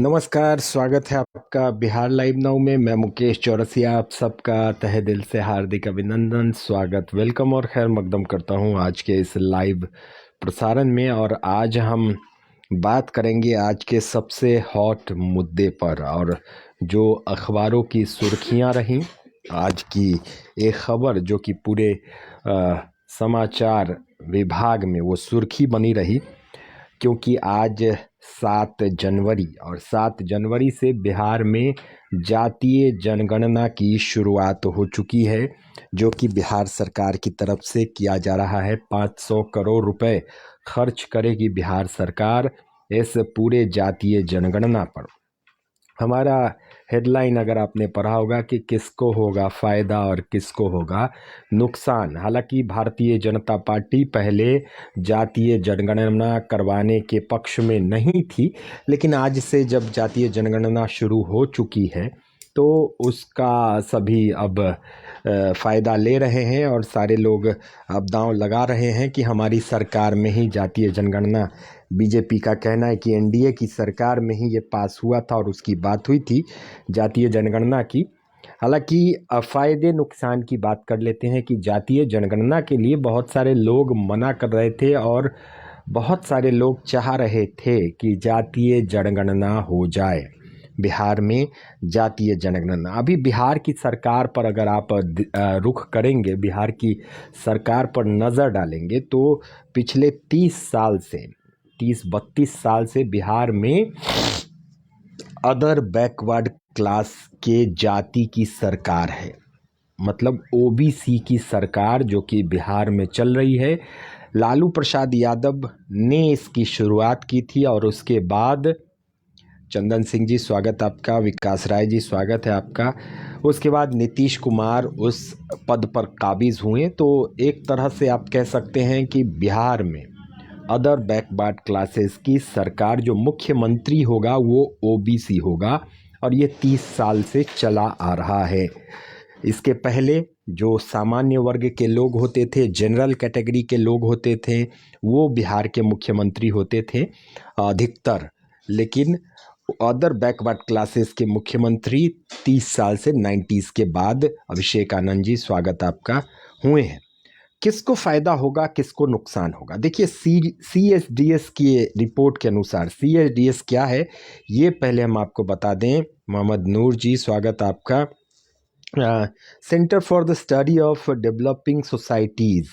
नमस्कार, स्वागत है आपका बिहार लाइव नाउ में। मैं मुकेश चौरसिया आप सबका तहे दिल से हार्दिक अभिनंदन, स्वागत, वेलकम और खैर मकदम करता हूं आज के इस लाइव प्रसारण में। और आज हम बात करेंगे आज के सबसे हॉट मुद्दे पर, और जो अखबारों की सुर्खियां रहीं आज की एक खबर जो कि पूरे समाचार विभाग में वो सुर्खी बनी रही, क्योंकि आज 7 जनवरी और 7 जनवरी से बिहार में जातीय जनगणना की शुरुआत हो चुकी है, जो कि बिहार सरकार की तरफ से किया जा रहा है। 500 करोड़ रुपए खर्च करेगी बिहार सरकार इस पूरे जातीय जनगणना पर। हमारा हेडलाइन अगर आपने पढ़ा होगा कि किसको होगा फ़ायदा और किसको होगा नुकसान। हालांकि भारतीय जनता पार्टी पहले जातीय जनगणना करवाने के पक्ष में नहीं थी, लेकिन आज से जब जातीय जनगणना शुरू हो चुकी है तो उसका सभी अब फ़ायदा ले रहे हैं और सारे लोग अब दांव लगा रहे हैं कि हमारी सरकार में ही जातीय जनगणना, बीजेपी का कहना है कि एनडीए की सरकार में ही ये पास हुआ था और उसकी बात हुई थी जातीय जनगणना की। हालांकि फ़ायदे नुकसान की बात कर लेते हैं कि जातीय जनगणना के लिए बहुत सारे लोग मना कर रहे थे और बहुत सारे लोग चाह रहे थे कि जातीय जनगणना हो जाए, बिहार में जातीय जनगणना। अभी बिहार की सरकार पर अगर आप रुख करेंगे, बिहार की सरकार पर नज़र डालेंगे तो पिछले 30-32 साल से बिहार में अदर बैकवर्ड क्लास के जाति की सरकार है, मतलब ओबीसी की सरकार जो कि बिहार में चल रही है। लालू प्रसाद यादव ने इसकी शुरुआत की थी और उसके बाद चंदन सिंह जी स्वागत आपका, विकास राय जी स्वागत है आपका, उसके बाद नीतीश कुमार उस पद पर काबिज हुए। तो एक तरह से आप कह सकते हैं कि बिहार में अदर बैकवर्ड क्लासेस की सरकार, जो मुख्यमंत्री होगा वो ओबीसी होगा, और ये 30 साल से चला आ रहा है। इसके पहले जो सामान्य वर्ग के लोग होते थे, जनरल कैटेगरी के लोग होते थे, वो बिहार के मुख्यमंत्री होते थे अधिकतर, लेकिन अदर बैकवर्ड क्लासेस के मुख्यमंत्री 30 साल से 90s के बाद अभिषेक आनंद जी स्वागत आपका हुए हैं। किसको फ़ायदा होगा, किसको नुकसान होगा? देखिए, CSDS की रिपोर्ट के अनुसार, CSDS क्या है ये पहले हम आपको बता दें। मोहम्मद नूर जी स्वागत आपका। Centre for the study of developing societies,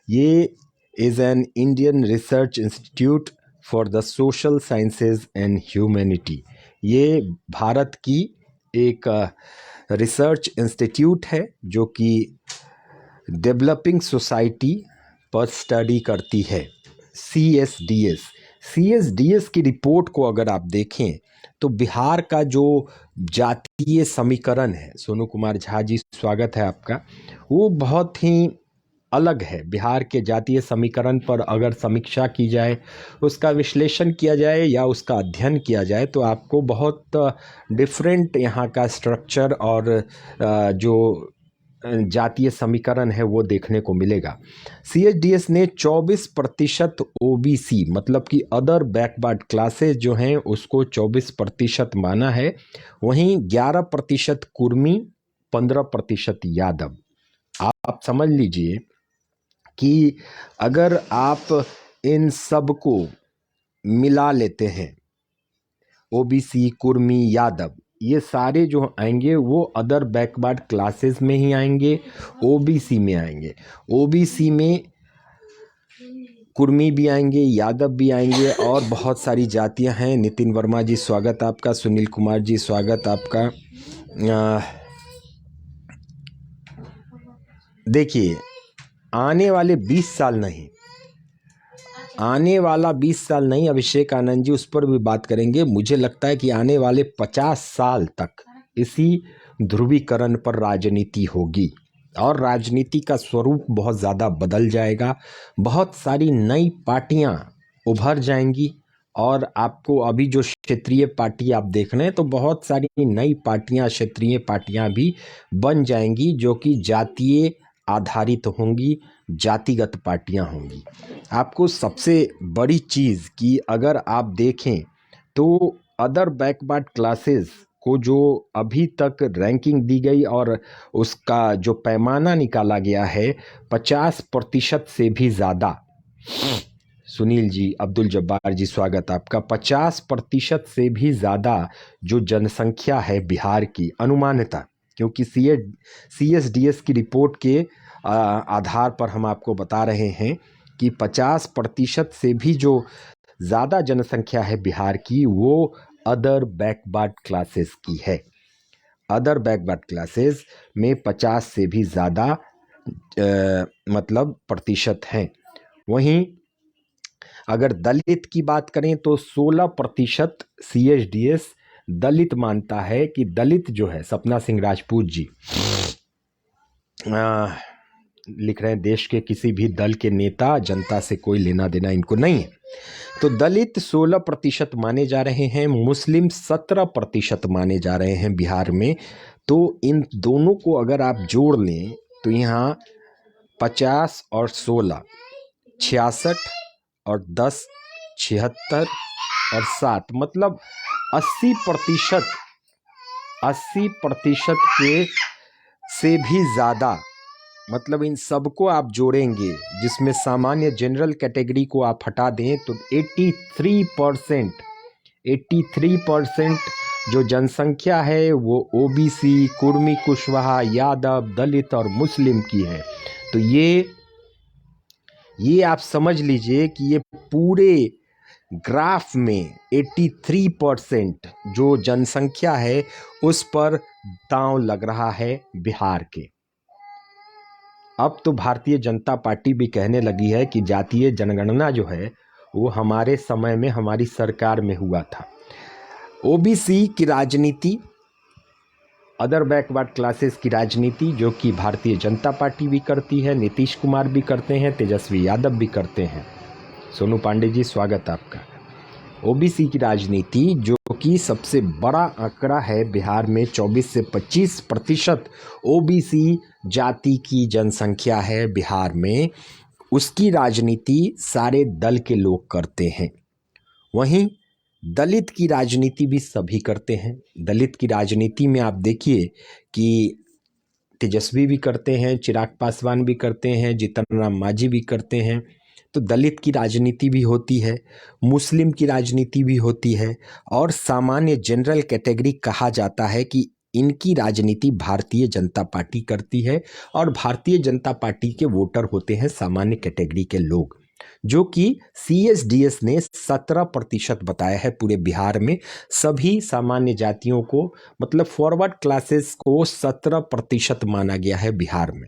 ये is an Indian research institute for the social sciences and humanity. ये भारत की एक रिसर्च इंस्टीट्यूट है जो कि डेवलपिंग सोसाइटी पर स्टडी करती है। CSDS की रिपोर्ट को अगर आप देखें तो बिहार का जो जातीय समीकरण है, सोनू कुमार झा जी स्वागत है आपका, वो बहुत ही अलग है। बिहार के जातीय समीकरण पर अगर समीक्षा की जाए, उसका विश्लेषण किया जाए या उसका अध्ययन किया जाए तो आपको बहुत डिफरेंट यहाँ का स्ट्रक्चर और जो जातीय समीकरण है वो देखने को मिलेगा। CSDS ने 24% ओबीसी, मतलब कि अदर बैकवर्ड क्लासेस जो हैं उसको 24% माना है, वहीं 11% कुर्मी, 15% यादव। आप समझ लीजिए कि अगर आप इन सब को मिला लेते हैं, ओबीसी, कुर्मी, यादव, ये सारे जो आएंगे वो अदर बैकवर्ड क्लासेस में ही आएंगे, ओबीसी में आएंगे। ओबीसी में कुर्मी भी आएंगे, यादव भी आएंगे और बहुत सारी जातियां हैं। नितिन वर्मा जी स्वागत आपका, सुनील कुमार जी स्वागत आपका। देखिए, आने वाले 20 साल नहीं, आने वाला 20 साल नहीं, अभिषेक आनंद जी उस पर भी बात करेंगे। मुझे लगता है कि आने वाले 50 साल तक इसी ध्रुवीकरण पर राजनीति होगी और राजनीति का स्वरूप बहुत ज़्यादा बदल जाएगा। बहुत सारी नई पार्टियां उभर जाएंगी और आपको अभी जो क्षेत्रीय पार्टी आप देख रहे हैं तो बहुत सारी नई पार्टियां, क्षेत्रीय पार्टियां भी बन जाएंगी जो कि जातीय आधारित होंगी, जातिगत पार्टियां होंगी। आपको सबसे बड़ी चीज़ कि अगर आप देखें तो अदर बैकवर्ड क्लासेस को जो अभी तक रैंकिंग दी गई और उसका जो पैमाना निकाला गया है 50% से भी ज़्यादा। सुनील जी, अब्दुल जब्बार जी, स्वागत आपका। 50% से भी ज़्यादा जो जनसंख्या है बिहार की अनुमानतः, क्योंकि CSDS की रिपोर्ट के आधार पर हम आपको बता रहे हैं कि 50% से भी जो ज़्यादा जनसंख्या है बिहार की वो अदर बैकवर्ड क्लासेस की है। अदर बैकवर्ड क्लासेस में 50 से भी ज़्यादा मतलब प्रतिशत हैं। वहीं अगर दलित की बात करें तो 16% CSDS दलित मानता है कि दलित जो है, सपना सिंह राजपूत जी लिख रहे हैं, देश के किसी भी दल के नेता जनता से कोई लेना देना इनको नहीं है। तो दलित 16% माने जा रहे हैं, मुस्लिम 17% माने जा रहे हैं बिहार में। तो इन दोनों को अगर आप जोड़ लें तो यहाँ 50 और 16 66 और 10 76 और 7 मतलब 80% के से भी ज़्यादा, मतलब इन सबको आप जोड़ेंगे जिसमें सामान्य जनरल कैटेगरी को आप हटा दें तो 83% जो जनसंख्या है वो OBC, कुर्मी कुशवाहा, यादव, दलित और मुस्लिम की है। तो ये आप समझ लीजिए कि ये पूरे ग्राफ में 83% जो जनसंख्या है उस पर दांव लग रहा है बिहार के। अब तो भारतीय जनता पार्टी भी कहने लगी है कि जातीय जनगणना जो है वो हमारे समय में हमारी सरकार में हुआ था। OBC की राजनीति, अदर बैकवर्ड क्लासेस की राजनीति जो कि भारतीय जनता पार्टी भी करती है, नीतीश कुमार भी करते हैं, तेजस्वी यादव भी करते हैं। सोनू पांडे जी, स्वागत आपका। OBC की राजनीति जो कि सबसे बड़ा आंकड़ा है बिहार में, 24 से 25% OBC जाति की जनसंख्या है बिहार में, उसकी राजनीति सारे दल के लोग करते हैं। वहीं दलित की राजनीति भी सभी करते हैं। दलित की राजनीति में आप देखिए कि तेजस्वी भी करते हैं, चिराग पासवान भी करते हैं, जीतन राम मांझी भी करते हैं। तो दलित की राजनीति भी होती है, मुस्लिम की राजनीति भी होती है, और सामान्य जनरल कैटेगरी कहा जाता है कि इनकी राजनीति भारतीय जनता पार्टी करती है। और भारतीय जनता पार्टी के वोटर होते हैं सामान्य कैटेगरी के लोग, जो कि CSDS ने 17% बताया है पूरे बिहार में। सभी सामान्य जातियों को, मतलब फॉरवर्ड क्लासेस को 17% माना गया है बिहार में।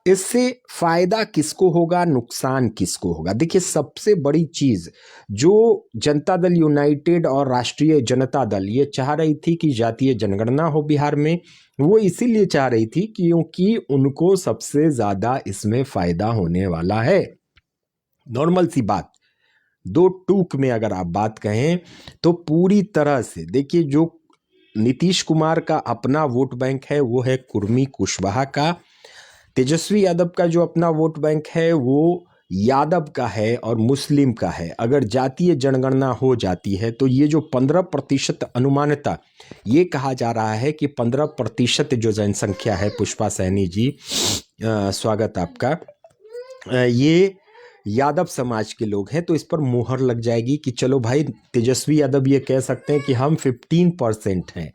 इससे फायदा किसको होगा, नुकसान किसको होगा? देखिए, सबसे बड़ी चीज जो जनता दल यूनाइटेड और राष्ट्रीय जनता दल ये चाह रही थी कि जातीय जनगणना हो बिहार में, वो इसीलिए चाह रही थी क्योंकि उनको सबसे ज्यादा इसमें फायदा होने वाला है। नॉर्मल सी बात, दो टूक में अगर आप बात कहें तो पूरी तरह से देखिए, जो नीतीश कुमार का अपना वोट बैंक है वो है कुर्मी कुशवाहा का, तेजस्वी यादव का जो अपना वोट बैंक है वो यादव का है और मुस्लिम का है। अगर जातीय जनगणना हो जाती है तो ये जो 15% अनुमानता ये कहा जा रहा है कि 15% जो जनसंख्या है, पुष्पा सैनी जी स्वागत आपका, ये यादव समाज के लोग हैं। तो इस पर मुहर लग जाएगी कि चलो भाई, तेजस्वी यादव ये कह सकते हैं कि हम 15% हैं।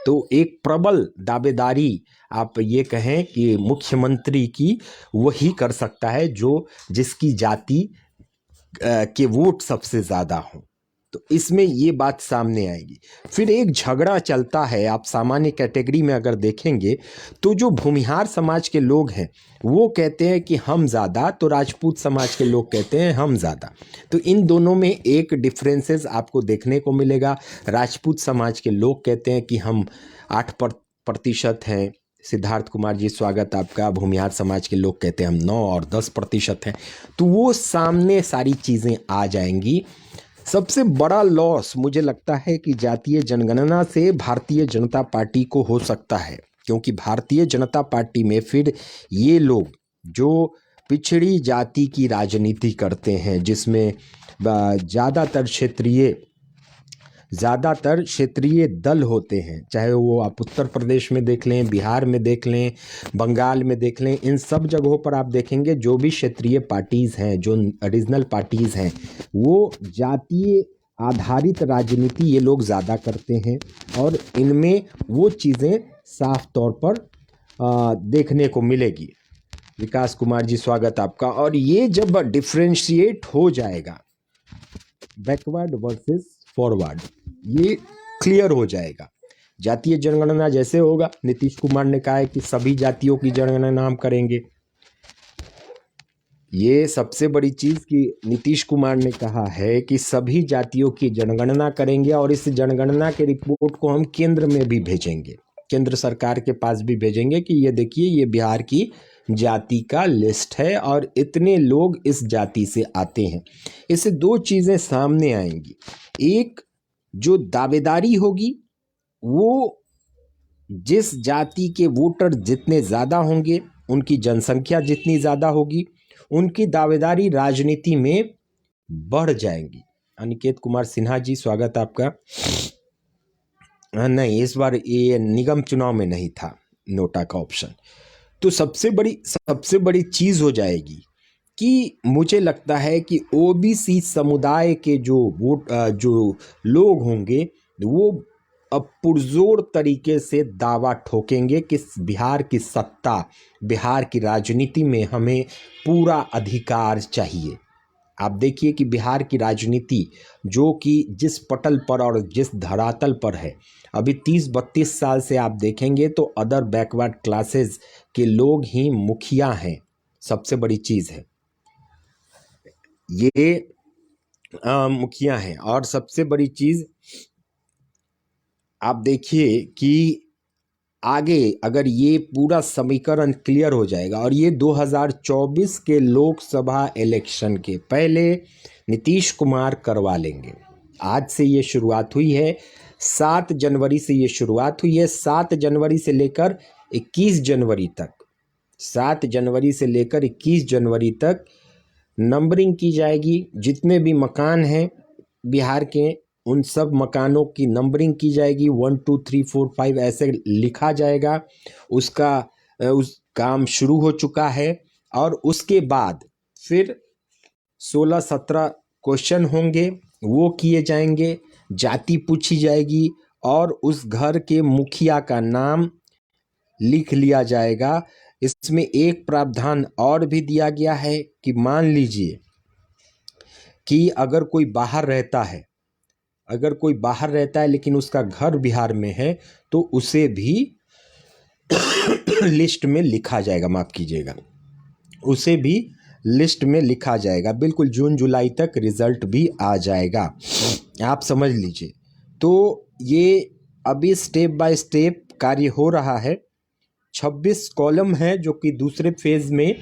तो एक प्रबल दावेदारी आप ये कहें कि मुख्यमंत्री की वही कर सकता है जो जिसकी जाति के वोट सबसे ज्यादा हों। तो इसमें ये बात सामने आएगी। फिर एक झगड़ा चलता है, आप सामान्य कैटेगरी में अगर देखेंगे तो जो भूमिहार समाज के लोग हैं वो कहते हैं कि हम ज़्यादा, तो राजपूत समाज के लोग कहते हैं हम ज़्यादा। तो इन दोनों में एक डिफरेंसेस आपको देखने को मिलेगा। राजपूत समाज के लोग कहते हैं कि हम 8% हैं, सिद्धार्थ कुमार जी स्वागत आपका। भूमिहार समाज के लोग कहते हैं हम 9 और 10% हैं। तो वो सामने सारी चीज़ें आ जाएंगी। सबसे बड़ा लॉस मुझे लगता है कि जातीय जनगणना से भारतीय जनता पार्टी को हो सकता है, क्योंकि भारतीय जनता पार्टी में फिर ये लोग जो पिछड़ी जाति की राजनीति करते हैं, जिसमें ज़्यादातर क्षेत्रीय ज़्यादातर क्षेत्रीय दल होते हैं, चाहे वो आप उत्तर प्रदेश में देख लें, बिहार में देख लें, बंगाल में देख लें, इन सब जगहों पर आप देखेंगे जो भी क्षेत्रीय पार्टीज़ हैं, जो रीजनल पार्टीज़ हैं, वो जातीय आधारित राजनीति ये लोग ज़्यादा करते हैं और इनमें वो चीज़ें साफ तौर पर देखने को मिलेगी। विकास कुमार जी स्वागत आपका। और ये जब डिफ्रेंशिएट हो जाएगा, बैकवर्ड वर्सेस फॉरवर्ड, ये क्लियर हो जाएगा। जातीय जनगणना जैसे होगा, नीतीश कुमार ने कहा है कि सभी जातियों की जनगणना हम करेंगे। ये सबसे बड़ी चीज़ कि नीतीश कुमार ने कहा है कि सभी जातियों की जनगणना करेंगे और इस जनगणना के रिपोर्ट को हम केंद्र में भी भेजेंगे, केंद्र सरकार के पास भी भेजेंगे कि ये देखिए, ये बिहार की जाति का लिस्ट है और इतने लोग इस जाति से आते हैं। इससे दो चीज़ें सामने आएंगी। एक, जो दावेदारी होगी वो जिस जाति के वोटर जितने ज़्यादा होंगे, उनकी जनसंख्या जितनी ज़्यादा होगी, उनकी दावेदारी राजनीति में बढ़ जाएंगी। अनिकेत कुमार सिन्हा जी स्वागत आपका। नहीं, इस बार ये निगम चुनाव में नहीं था नोटा का ऑप्शन। तो सबसे बड़ी चीज़ हो जाएगी कि मुझे लगता है कि ओबीसी समुदाय के जो लोग होंगे वो अब पुरजोर तरीके से दावा ठोकेंगे कि बिहार की सत्ता, बिहार की राजनीति में हमें पूरा अधिकार चाहिए। आप देखिए कि बिहार की राजनीति जो कि जिस पटल पर और जिस धरातल पर है, अभी 30-32 साल से आप देखेंगे तो अदर बैकवर्ड क्लासेस के लोग ही मुखिया हैं। सबसे बड़ी चीज़ है ये, मुखिया हैं। और सबसे बड़ी चीज़ आप देखिए कि आगे अगर ये पूरा समीकरण क्लियर हो जाएगा और ये 2024 के लोकसभा इलेक्शन के पहले नीतीश कुमार करवा लेंगे। आज से ये शुरुआत हुई है, 7 जनवरी से ये शुरुआत हुई है। 7 जनवरी से लेकर 21 जनवरी तक, 7 जनवरी से लेकर 21 जनवरी तक नंबरिंग की जाएगी। जितने भी मकान हैं बिहार के, उन सब मकानों की नंबरिंग की जाएगी। 1 2 3 4 5 ऐसे लिखा जाएगा। उस काम शुरू हो चुका है। और उसके बाद फिर 16-17 क्वेश्चन होंगे, वो किए जाएंगे, जाति पूछी जाएगी और उस घर के मुखिया का नाम लिख लिया जाएगा। इसमें एक प्रावधान और भी दिया गया है कि मान लीजिए कि अगर कोई बाहर रहता है लेकिन उसका घर बिहार में है तो उसे भी लिस्ट में लिखा जाएगा। माफ़ कीजिएगा, उसे भी लिस्ट में लिखा जाएगा। बिल्कुल जून जुलाई तक रिजल्ट भी आ जाएगा, आप समझ लीजिए। तो ये अभी स्टेप बाय स्टेप कार्य हो रहा है। 26 कॉलम है जो कि दूसरे फेज़ में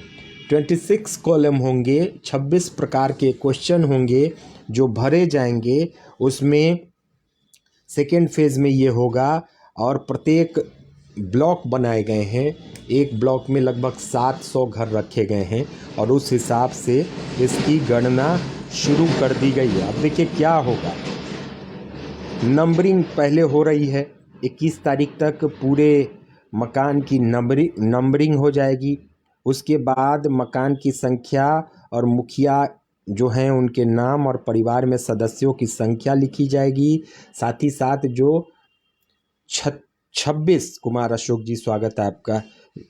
26 कॉलम होंगे, 26 प्रकार के क्वेश्चन होंगे जो भरे जाएंगे। उसमें सेकेंड फेज़ में ये होगा और प्रत्येक ब्लॉक बनाए गए हैं। एक ब्लॉक में लगभग 700 घर रखे गए हैं और उस हिसाब से इसकी गणना शुरू कर दी गई है। अब देखिए क्या होगा। नंबरिंग पहले हो रही है, 21 तारीख तक पूरे मकान की नंबरिंग हो जाएगी। उसके बाद मकान की संख्या और मुखिया जो हैं उनके नाम और परिवार में सदस्यों की संख्या लिखी जाएगी। साथ ही साथ जो 26 कुमार अशोक जी स्वागत है आपका,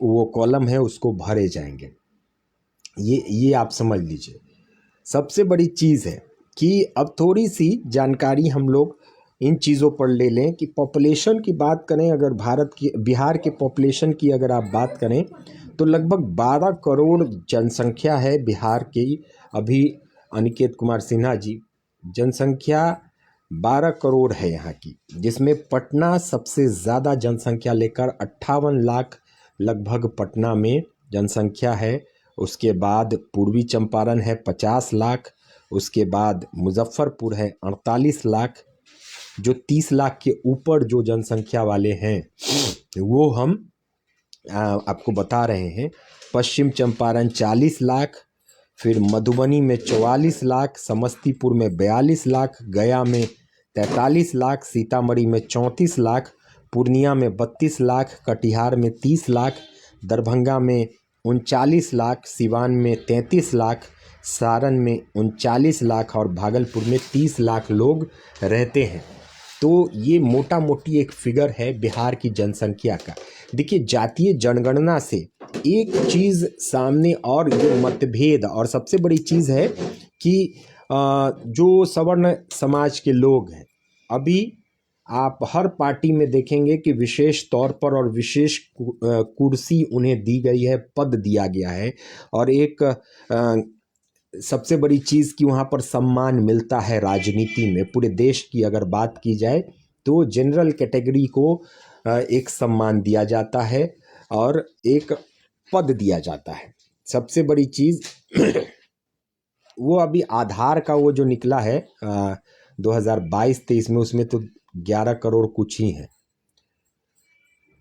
वो कॉलम है उसको भरे जाएंगे। ये आप समझ लीजिए। सबसे बड़ी चीज़ है कि अब थोड़ी सी जानकारी हम लोग इन चीज़ों पर ले लें कि पॉपुलेशन की बात करें। अगर बिहार के पॉपुलेशन की अगर आप बात करें तो लगभग 12 करोड़ जनसंख्या है बिहार की। अभी अनिकेत कुमार सिन्हा जी, जनसंख्या 12 करोड़ है यहाँ की, जिसमें पटना सबसे ज़्यादा जनसंख्या लेकर 58 लाख लगभग पटना में जनसंख्या है। उसके बाद पूर्वी चंपारण है 50 लाख। उसके बाद मुजफ्फरपुर है 48 लाख। जो 30 लाख के ऊपर जो जनसंख्या वाले हैं वो हम आपको बता रहे हैं। पश्चिम चंपारण 40 लाख, फिर मधुबनी में 44 लाख, समस्तीपुर में 42 लाख, गया में 43 लाख, सीतामढ़ी में 34 लाख, पूर्णिया में 32 लाख, कटिहार में 30 लाख, दरभंगा में 39 लाख, सिवान में 33 लाख, सारण में 39 लाख और भागलपुर में 30 लाख लोग रहते हैं। तो ये मोटा मोटी एक फिगर है बिहार की जनसंख्या का। देखिए, जातीय जनगणना से एक चीज़ सामने और जो मतभेद और सबसे बड़ी चीज़ है कि जो सवर्ण समाज के लोग हैं, अभी आप हर पार्टी में देखेंगे कि विशेष तौर पर और विशेष कुर्सी उन्हें दी गई है, पद दिया गया है, और एक सबसे बड़ी चीज़ कि वहाँ पर सम्मान मिलता है राजनीति में। पूरे देश की अगर बात की जाए तो जनरल कैटेगरी को एक सम्मान दिया जाता है और एक पद दिया जाता है। सबसे बड़ी चीज़ वो अभी आधार का वो जो निकला है 2022-23 में, उसमें तो 11 करोड़ कुछ ही है।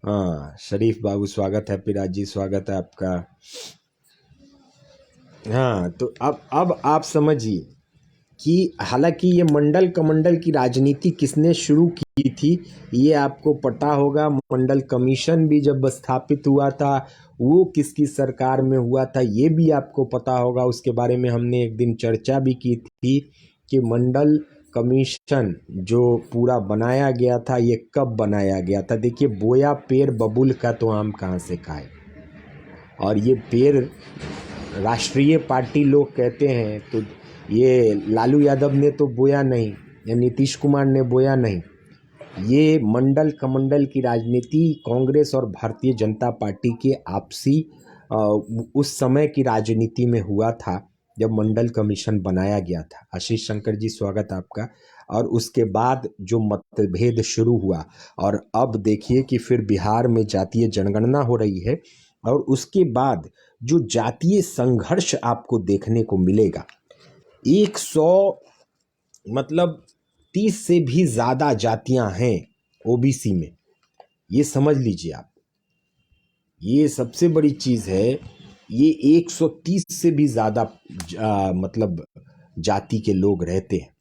हाँ, शरीफ बाबू स्वागत है, पिराज जी स्वागत है आपका। हाँ, तो अब आप समझिए कि हालांकि ये मंडल कमंडल की राजनीति किसने शुरू की थी ये आपको पता होगा। मंडल कमीशन भी जब स्थापित हुआ था वो किसकी सरकार में हुआ था ये भी आपको पता होगा। उसके बारे में हमने एक दिन चर्चा भी की थी कि मंडल कमीशन जो पूरा बनाया गया था ये कब बनाया गया था। देखिए, बोया पेड़ बबुल का तो आम कहाँ से खाए, और ये पेड़ राष्ट्रीय पार्टी लोग कहते हैं, तो ये लालू यादव ने तो बोया नहीं या नीतीश कुमार ने बोया नहीं। ये मंडल कमंडल की राजनीति कांग्रेस और भारतीय जनता पार्टी के आपसी उस समय की राजनीति में हुआ था जब मंडल कमीशन बनाया गया था। आशीष शंकर जी स्वागत आपका। और उसके बाद जो मतभेद शुरू हुआ, और अब देखिए कि फिर बिहार में जातीय जनगणना हो रही है, और उसके बाद जो जातीय संघर्ष आपको देखने को मिलेगा। 100 मतलब 30 से भी ज़्यादा जातियां हैं ओबीसी में, ये समझ लीजिए आप। ये सबसे बड़ी चीज़ है, ये 130 से भी ज़्यादा मतलब जाति के लोग रहते हैं।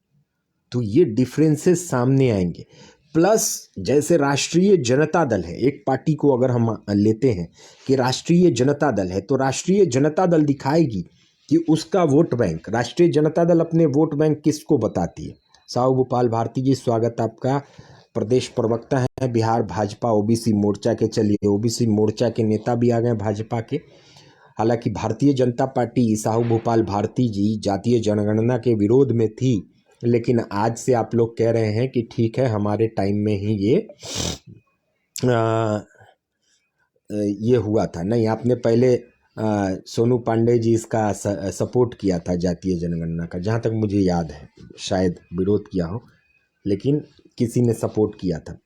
तो ये डिफरेंसेस सामने आएंगे। प्लस जैसे राष्ट्रीय जनता दल है, एक पार्टी को अगर हम लेते हैं कि राष्ट्रीय जनता दल है, तो राष्ट्रीय जनता दल दिखाएगी कि उसका वोट बैंक, राष्ट्रीय जनता दल अपने वोट बैंक किसको बताती है। साहू भोपाल भारती जी स्वागत आपका। प्रदेश प्रवक्ता हैं बिहार भाजपा ओबीसी मोर्चा के। चलिए, ओबीसी मोर्चा के नेता भी आ गए भाजपा के। हालांकि भारतीय जनता पार्टी, साहू भोपाल भारती जी जातीय जनगणना के विरोध में थी, लेकिन आज से आप लोग कह रहे हैं कि ठीक है हमारे टाइम में ही ये हुआ था। नहीं, आपने पहले सोनू पांडे जी इसका सपोर्ट किया था जातीय जनगणना का, जहाँ तक मुझे याद है, शायद विरोध किया हो लेकिन किसी ने सपोर्ट किया था।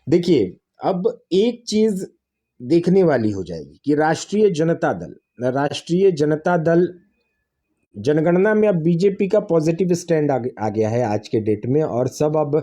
देखिए, अब एक चीज़ देखने वाली हो जाएगी कि राष्ट्रीय जनता दल जनगणना में अब बीजेपी का पॉजिटिव स्टैंड आ गया है आज के डेट में, और सब अब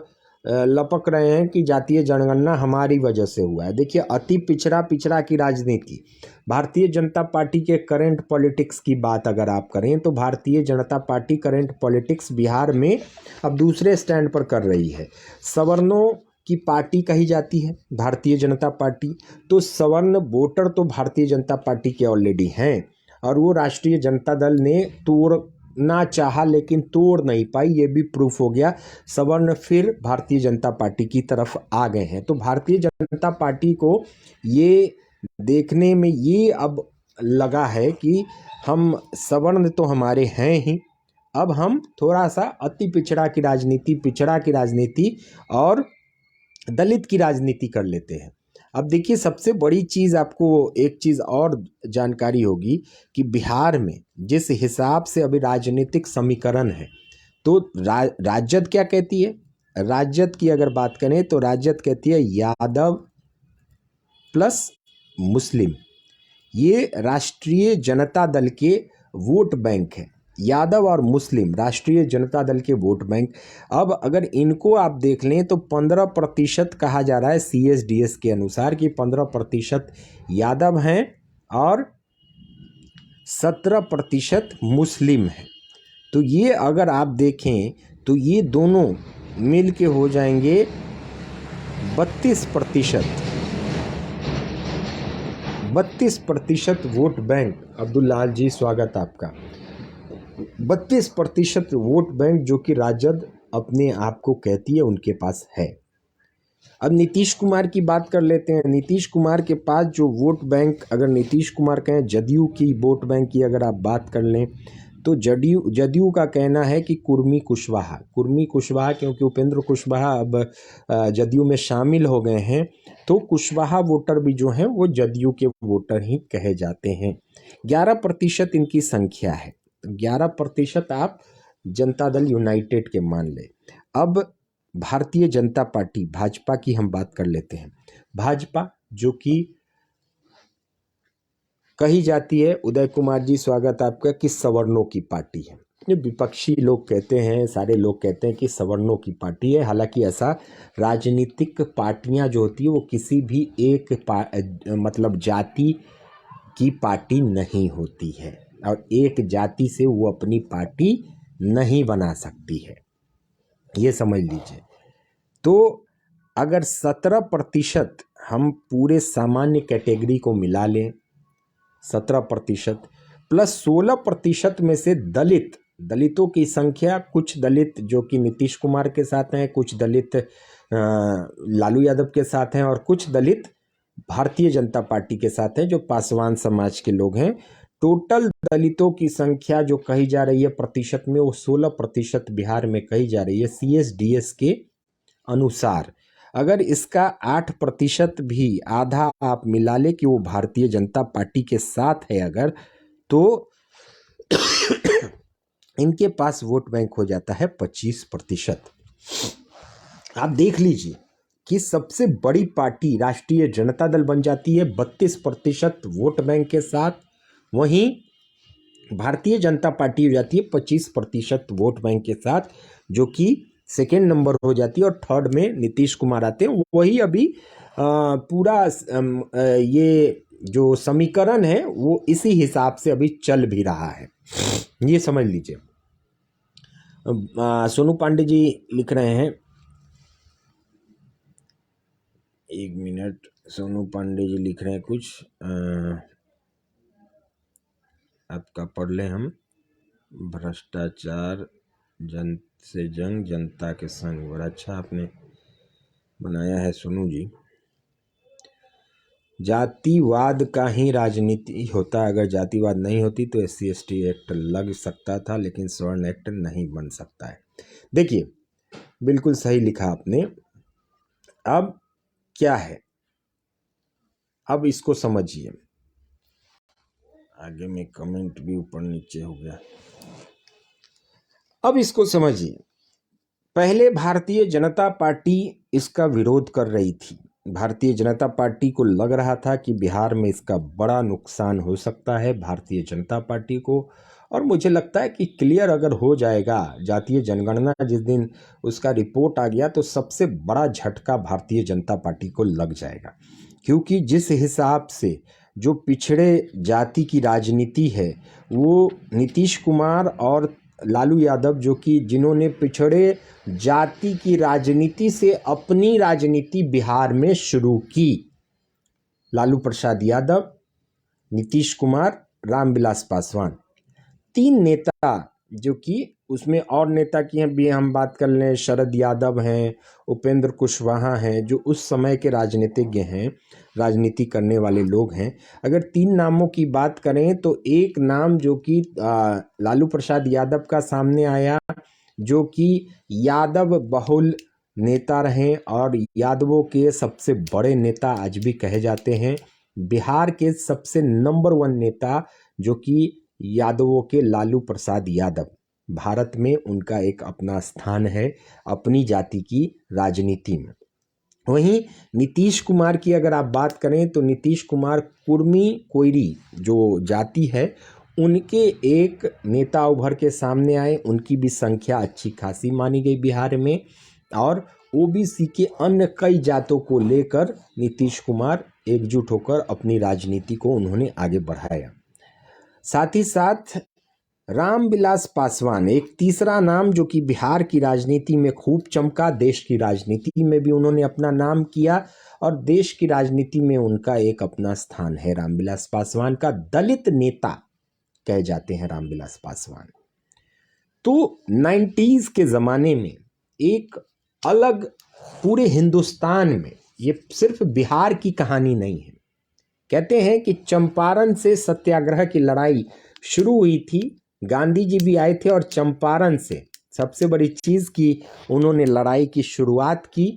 लपक रहे हैं कि जातीय जनगणना हमारी वजह से हुआ है। देखिए, अति पिछड़ा की राजनीति, भारतीय जनता पार्टी के करंट पॉलिटिक्स की बात अगर आप करें तो Bharatiya Janata party current politics Bihar में अब दूसरे स्टैंड पर कर रही है। सवर्णों की पार्टी कही जाती है भारतीय जनता पार्टी, तो सवर्ण वोटर तो भारतीय जनता पार्टी के ऑलरेडी हैं, और वो राष्ट्रीय जनता दल ने तोड़ना चाहा लेकिन तोड़ नहीं पाई, ये भी प्रूफ हो गया। सवर्ण फिर भारतीय जनता पार्टी की तरफ आ गए हैं। तो भारतीय जनता पार्टी को ये देखने में ये अब लगा है कि हम सवर्ण तो हमारे हैं ही, अब हम थोड़ा सा अति पिछड़ा की राजनीति और दलित की राजनीति कर लेते हैं। अब देखिए, सबसे बड़ी चीज़ आपको एक चीज़ और जानकारी होगी कि बिहार में जिस हिसाब से अभी राजनीतिक समीकरण है, तो राजद क्या कहती है। राजद की अगर बात करें तो राजद कहती है यादव प्लस मुस्लिम, ये राष्ट्रीय जनता दल के वोट बैंक है। यादव और मुस्लिम राष्ट्रीय जनता दल के वोट बैंक। अब अगर इनको आप देख लें तो 15% कहा जा रहा है CSDS के अनुसार कि 15% यादव हैं और 17% मुस्लिम हैं। तो ये अगर आप देखें तो ये दोनों मिल के हो जाएंगे 32%। 32% वोट बैंक। अब्दुल लाल जी स्वागत आपका। 32% वोट बैंक जो कि राजद अपने आप को कहती है उनके पास है। अब नीतीश कुमार की बात कर लेते हैं। नीतीश कुमार के पास जो वोट बैंक, अगर नीतीश कुमार कहें जदयू की वोट बैंक की अगर आप बात कर लें तो जदयू का कहना है कि कुर्मी कुशवाहा, क्योंकि उपेंद्र कुशवाहा अब जदयू में शामिल हो गए हैं, तो कुशवाहा वोटर भी जो हैं वो जदयू के वोटर ही कहे जाते हैं। 11% इनकी संख्या है। 11% आप जनता दल यूनाइटेड के मान ले। अब भारतीय जनता पार्टी, भाजपा की हम बात कर लेते हैं। भाजपा जो कि कही जाती है, उदय कुमार जी स्वागत आपका, कि सवर्णों की पार्टी है। ये विपक्षी लोग कहते हैं, सारे लोग कहते हैं कि सवर्णों की पार्टी है। हालांकि ऐसा, राजनीतिक पार्टियां जो होती है वो किसी भी एक मतलब जाति की पार्टी नहीं होती है, और एक जाति से वो अपनी पार्टी नहीं बना सकती है, ये समझ लीजिए। तो अगर 17% हम पूरे सामान्य कैटेगरी को मिला लें, 17% प्लस 16% में से दलितों की संख्या, कुछ दलित जो कि नीतीश कुमार के साथ हैं, कुछ दलित लालू यादव के साथ हैं, और कुछ दलित भारतीय जनता पार्टी के साथ हैं जो पासवान समाज के लोग हैं। टोटल दलितों की संख्या जो कही जा रही है प्रतिशत में, वो 16% बिहार में कही जा रही है CSDS के अनुसार। अगर इसका 8% भी, आधा आप मिला ले कि वो भारतीय जनता पार्टी के साथ है अगर, तो इनके पास वोट बैंक हो जाता है 25%। आप देख लीजिए कि सबसे बड़ी पार्टी राष्ट्रीय जनता दल बन जाती है 32% वोट बैंक के साथ, वहीं भारतीय जनता पार्टी हो जाती है 25% वोट बैंक के साथ, जो कि सेकेंड नंबर हो जाती है, और थर्ड में नीतीश कुमार आते हैं। वही अभी पूरा ये जो समीकरण है वो इसी हिसाब से अभी चल भी रहा है, ये समझ लीजिए। सोनू पांडे जी लिख रहे हैं, एक मिनट, सोनू पांडे जी लिख रहे हैं कुछ, आपका पढ़ लें हम। भ्रष्टाचार जन से जंग, जनता के संग। बड़ा अच्छा आपने बनाया है सोनू जी। जातिवाद का ही राजनीति होता, अगर जातिवाद नहीं होती तो SC/ST एक्ट लग सकता था, लेकिन स्वर्ण एक्ट नहीं बन सकता है। देखिए, बिल्कुल सही लिखा आपने। अब क्या है, अब इसको समझिए। आगे में कमेंट भी ऊपर नीचे हो गया। अब इसको समझिए। पहले भारतीय जनता पार्टी इसका विरोध कर रही थी। भारतीय जनता पार्टी को लग रहा था कि बिहार में इसका बड़ा नुकसान हो सकता है भारतीय जनता पार्टी को, और मुझे लगता है कि क्लियर अगर हो जाएगा, जातीय जनगणना जिस दिन उसका रिपोर्ट आ गया तो सबसे बड़ा झटका भारतीय जनता पार्टी को लग जाएगा। क्योंकि जिस हिसाब से जो पिछड़े जाति की राजनीति है, वो नीतीश कुमार और लालू यादव, जो कि जिन्होंने पिछड़े जाति की राजनीति से अपनी राजनीति बिहार में शुरू की, लालू प्रसाद यादव, नीतीश कुमार, रामविलास पासवान, 3 नेता, जो कि उसमें और नेता की हैं भी हम बात कर लें, शरद यादव हैं, उपेंद्र कुशवाहा हैं, जो उस समय के राजनीतिज्ञ हैं, राजनीति करने वाले लोग हैं। अगर 3 नामों की बात करें तो एक नाम जो कि लालू प्रसाद यादव का सामने आया, जो कि यादव बहुल नेता रहे और यादवों के सबसे बड़े नेता आज भी कहे जाते हैं। बिहार के सबसे नंबर 1 नेता जो कि यादवों के लालू प्रसाद यादव, भारत में उनका एक अपना स्थान है अपनी जाति की राजनीति में। वहीं नीतीश कुमार की अगर आप बात करें तो नीतीश कुमार कुर्मी कोयरी जो जाति है उनके एक नेता उभर के सामने आए, उनकी भी संख्या अच्छी खासी मानी गई बिहार में, और OBC के अन्य कई जातों को लेकर नीतीश कुमार एकजुट होकर अपनी राजनीति को उन्होंने आगे बढ़ाया। साथ ही साथ रामविलास पासवान एक तीसरा नाम जो कि बिहार की राजनीति में खूब चमका, देश की राजनीति में भी उन्होंने अपना नाम किया और देश की राजनीति में उनका एक अपना स्थान है। रामविलास पासवान का दलित नेता कहे जाते हैं रामविलास पासवान। तो 90s के ज़माने में एक अलग पूरे हिंदुस्तान में, ये सिर्फ बिहार की कहानी नहीं है। कहते हैं कि चंपारण से सत्याग्रह की लड़ाई शुरू हुई थी, गांधी जी भी आए थे और चंपारण से सबसे बड़ी चीज़ की उन्होंने लड़ाई की शुरुआत की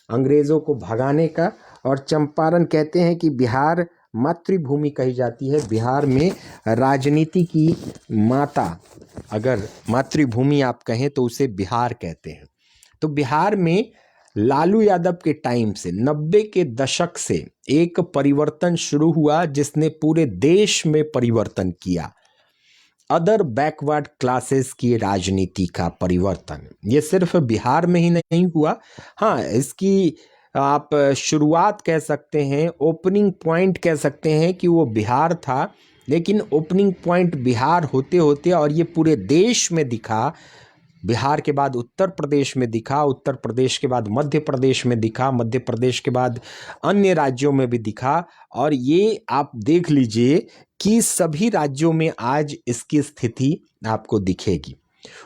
अंग्रेज़ों को भगाने का। और चंपारण कहते हैं कि बिहार मातृभूमि कही जाती है, बिहार में राजनीति की माता, अगर मातृभूमि आप कहें तो उसे बिहार कहते हैं। तो बिहार में लालू यादव के टाइम से 90 के दशक से एक परिवर्तन शुरू हुआ जिसने पूरे देश में परिवर्तन किया। अदर बैकवर्ड क्लासेस की राजनीति का परिवर्तन ये सिर्फ बिहार में ही नहीं हुआ। हाँ, इसकी आप शुरुआत कह सकते हैं, ओपनिंग पॉइंट कह सकते हैं कि वो बिहार था, लेकिन ओपनिंग पॉइंट बिहार होते होते और ये पूरे देश में दिखा। बिहार के बाद उत्तर प्रदेश में दिखा, उत्तर प्रदेश के बाद मध्य प्रदेश में दिखा, मध्य प्रदेश के बाद अन्य राज्यों में भी दिखा। और ये आप देख लीजिए कि सभी राज्यों में आज इसकी स्थिति आपको दिखेगी।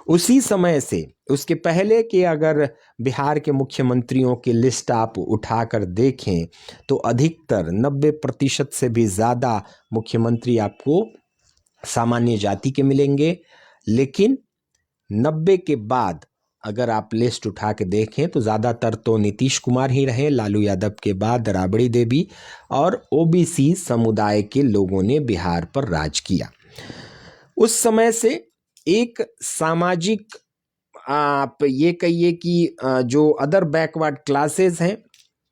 उसी समय से उसके पहले के अगर बिहार के मुख्यमंत्रियों की लिस्ट आप उठाकर देखें तो अधिकतर 90% से भी ज़्यादा मुख्यमंत्री आपको सामान्य जाति के मिलेंगे। लेकिन 90 के बाद अगर आप लिस्ट उठा के देखें तो ज़्यादातर तो नीतीश कुमार ही रहे, लालू यादव के बाद राबड़ी देवी, और ओबीसी समुदाय के लोगों ने बिहार पर राज किया। उस समय से एक सामाजिक, आप ये कहिए कि जो अदर बैकवर्ड क्लासेस हैं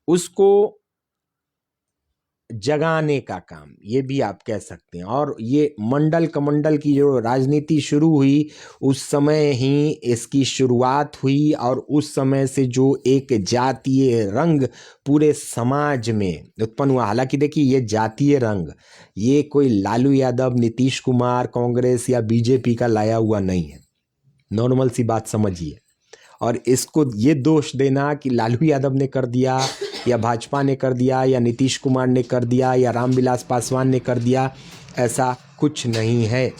उसको जगाने का काम, ये भी आप कह सकते हैं। और ये मंडल कमंडल की जो राजनीति शुरू हुई उस समय ही इसकी शुरुआत हुई, और उस समय से जो एक जातीय रंग पूरे समाज में उत्पन्न हुआ। हालांकि देखिए, ये जातीय रंग ये कोई लालू यादव, नीतीश कुमार, कांग्रेस या बीजेपी का लाया हुआ नहीं है, नॉर्मल सी बात समझिए। और इसको ये दोष देना कि लालू यादव ने कर दिया या भाजपा ने कर दिया या नीतीश कुमार ने कर दिया या रामविलास पासवान ने कर दिया, ऐसा कुछ नहीं है।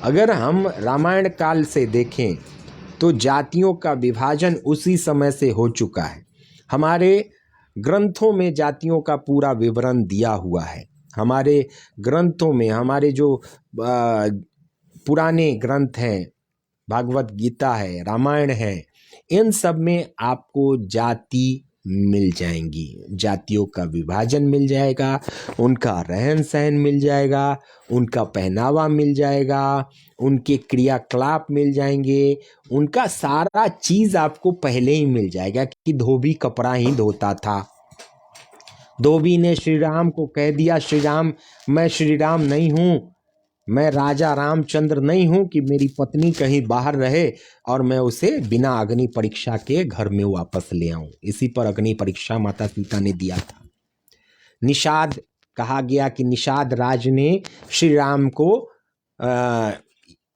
अगर हम रामायण काल से देखें तो जातियों का विभाजन उसी समय से हो चुका है। हमारे ग्रंथों में जातियों का पूरा विवरण दिया हुआ है। हमारे ग्रंथों में, हमारे जो पुराने ग्रंथ हैं, भागवत गीता है, रामायण है, इन सब में आपको जाति मिल जाएंगी, जातियों का विभाजन मिल जाएगा, उनका रहन सहन मिल जाएगा, उनका पहनावा मिल जाएगा, उनके क्रियाकलाप मिल जाएंगे, उनका सारा चीज़ आपको पहले ही मिल जाएगा। कि धोबी कपड़ा ही धोता था, धोबी ने श्री राम को कह दिया, श्री राम, मैं श्री राम नहीं हूँ, मैं राजा रामचंद्र नहीं हूं कि मेरी पत्नी कहीं बाहर रहे और मैं उसे बिना अग्नि परीक्षा के घर में वापस ले आऊं। इसी पर अग्नि परीक्षा माता सीता ने दिया था। निषाद कहा गया कि निषाद राज ने श्री राम को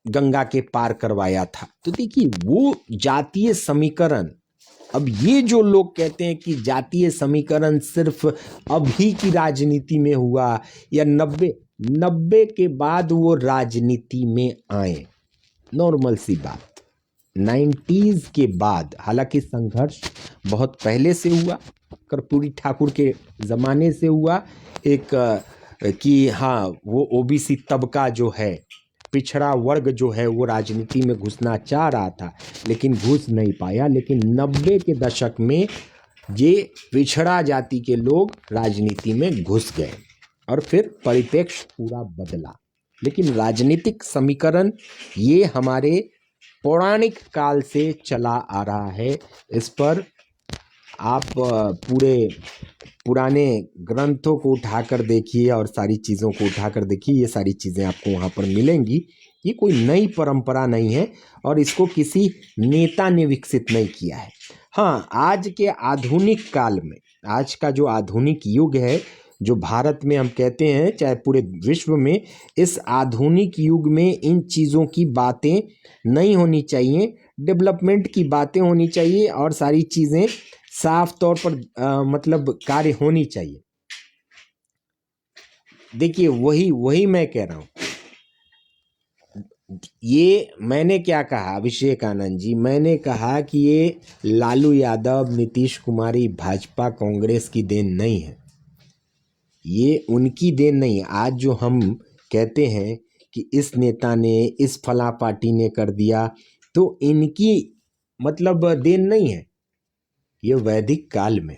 गंगा के पार करवाया था। तो देखिए, वो जातीय समीकरण, अब ये जो लोग कहते हैं कि जातीय समीकरण सिर्फ अभी की राजनीति में हुआ या 90 के बाद वो राजनीति में आए, नॉर्मल सी बात। 90s के बाद, हालांकि संघर्ष बहुत पहले से हुआ, कर्पूरी ठाकुर के ज़माने से हुआ, एक कि हाँ, वो ओबीसी तबका जो है, पिछड़ा वर्ग जो है, वो राजनीति में घुसना चाह रहा था लेकिन घुस नहीं पाया। लेकिन 90 के दशक में ये पिछड़ा जाति के लोग राजनीति में घुस गए और फिर परिप्रेक्ष्य पूरा बदला। लेकिन राजनीतिक समीकरण ये हमारे पौराणिक काल से चला आ रहा है। इस पर आप पूरे पुराने ग्रंथों को उठाकर देखिए और सारी चीज़ों को उठाकर देखिए, ये सारी चीज़ें आपको वहाँ पर मिलेंगी। ये कोई नई परंपरा नहीं है और इसको किसी नेता ने विकसित नहीं किया है। हाँ, आज के आधुनिक काल में, आज का जो आधुनिक युग है जो भारत में हम कहते हैं, चाहे पूरे विश्व में, इस आधुनिक युग में इन चीज़ों की बातें नहीं होनी चाहिए। डेवलपमेंट की बातें होनी चाहिए और सारी चीज़ें साफ तौर पर मतलब कार्य होनी चाहिए। देखिए, वही मैं कह रहा हूँ। ये मैंने क्या कहा अभिषेक आनंद जी, मैंने कहा कि ये लालू यादव, नीतीश कुमारी, भाजपा, कांग्रेस की देन नहीं है। ये उनकी देन नहीं है। आज जो हम कहते हैं कि इस नेता ने, इस फला पार्टी ने कर दिया, तो इनकी मतलब देन नहीं है। ये वैदिक काल में,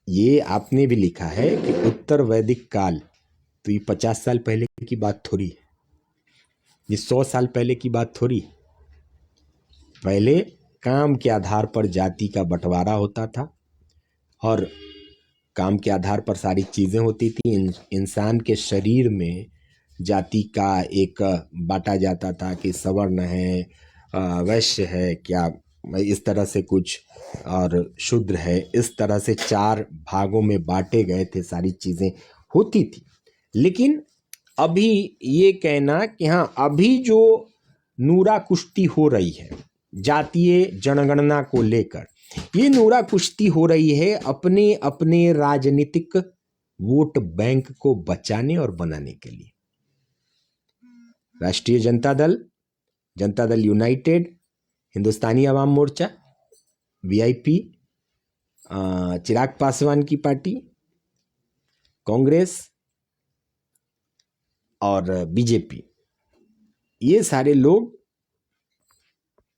ये आपने भी लिखा है कि उत्तर वैदिक काल, तो ये 50 साल पहले की बात थोड़ी है, ये 100 साल पहले की बात थोड़ी है। पहले काम के आधार पर जाति का बंटवारा होता था और काम के आधार पर सारी चीज़ें होती थी। इंसान के शरीर में जाति का एक बांटा जाता था कि सवर्ण है, वैश्य है, क्या इस तरह से कुछ, और शूद्र है, इस तरह से 4 भागों में बांटे गए थे, सारी चीज़ें होती थी। लेकिन अभी ये कहना कि हाँ, अभी जो नूरा कुश्ती हो रही है जातीय जनगणना को लेकर, ये नूरा कुश्ती हो रही है अपने अपने राजनीतिक वोट बैंक को बचाने और बनाने के लिए। राष्ट्रीय जनता दल, जनता दल यूनाइटेड, हिंदुस्तानी अवाम मोर्चा, वीआईपी, चिराग पासवान की पार्टी, कांग्रेस और बीजेपी, ये सारे लोग,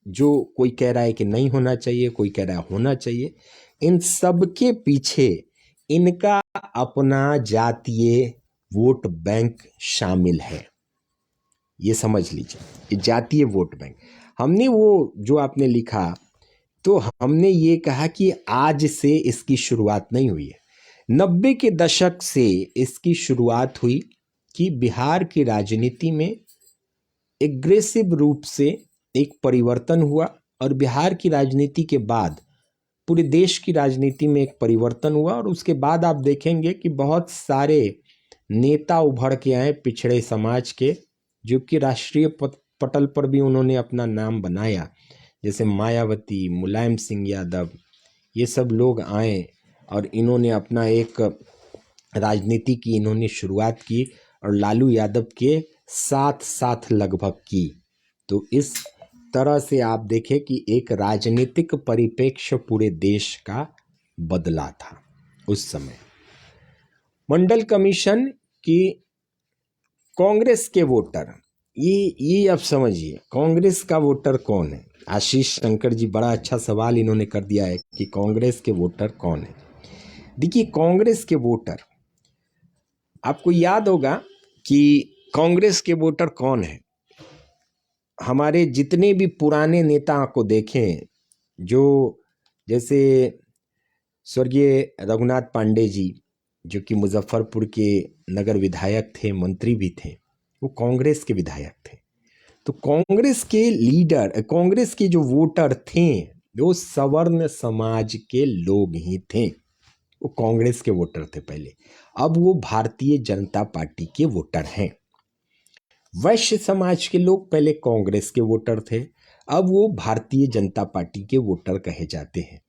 जो कोई कह रहा है कि नहीं होना चाहिए, कोई कह रहा है होना चाहिए, इन सब के पीछे इनका अपना जातीय वोट बैंक शामिल है। ये समझ लीजिए, ये जातीय वोट बैंक। हमने वो जो आपने लिखा, तो हमने ये कहा कि आज से इसकी शुरुआत नहीं हुई है, 90 के दशक से इसकी शुरुआत हुई कि बिहार की राजनीति में एग्रेसिव रूप से एक परिवर्तन हुआ और बिहार की राजनीति के बाद पूरे देश की राजनीति में एक परिवर्तन हुआ। और उसके बाद आप देखेंगे कि बहुत सारे नेता उभर के आए पिछड़े समाज के, जो कि राष्ट्रीय पटल पर भी उन्होंने अपना नाम बनाया, जैसे मायावती, मुलायम सिंह यादव, ये सब लोग आए और इन्होंने अपना एक राजनीति की इन्होंने शुरुआत की और लालू यादव के साथ साथ लगभग की। तो इस तरह से आप देखें कि एक राजनीतिक परिप्रेक्ष्य पूरे देश का बदला था उस समय। मंडल कमीशन की कांग्रेस के वोटर, ये आप समझिए, कांग्रेस का वोटर कौन है? आशीष शंकर जी, बड़ा अच्छा सवाल इन्होंने कर दिया है कि कांग्रेस के वोटर कौन है। देखिए, कांग्रेस के वोटर, आपको याद होगा कि कांग्रेस के वोटर कौन है। हमारे जितने भी पुराने नेता को देखें, जो जैसे स्वर्गीय रघुनाथ पांडे जी, जो कि मुजफ्फरपुर के नगर विधायक थे, मंत्री भी थे, वो कांग्रेस के विधायक थे। तो कांग्रेस के लीडर, कांग्रेस के जो वोटर थे, वो सवर्ण समाज के लोग ही थे, वो कांग्रेस के वोटर थे पहले। अब वो भारतीय जनता पार्टी के वोटर हैं। वैश्य समाज के लोग पहले कांग्रेस के वोटर थे, अब वो भारतीय जनता पार्टी के वोटर कहे जाते हैं।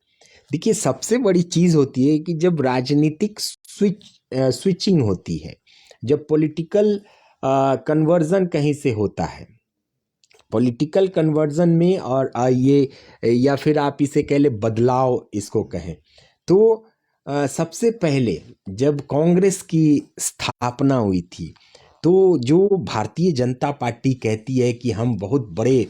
देखिए, सबसे बड़ी चीज होती है कि जब राजनीतिक स्विचिंग होती है, जब पॉलिटिकल कन्वर्जन कहीं से होता है, पॉलिटिकल कन्वर्जन में, और ये, या फिर आप इसे कह ले बदलाव इसको कहें, तो सबसे पहले जब कांग्रेस की स्थापना हुई थी, तो जो भारतीय जनता पार्टी कहती है कि हम बहुत बड़े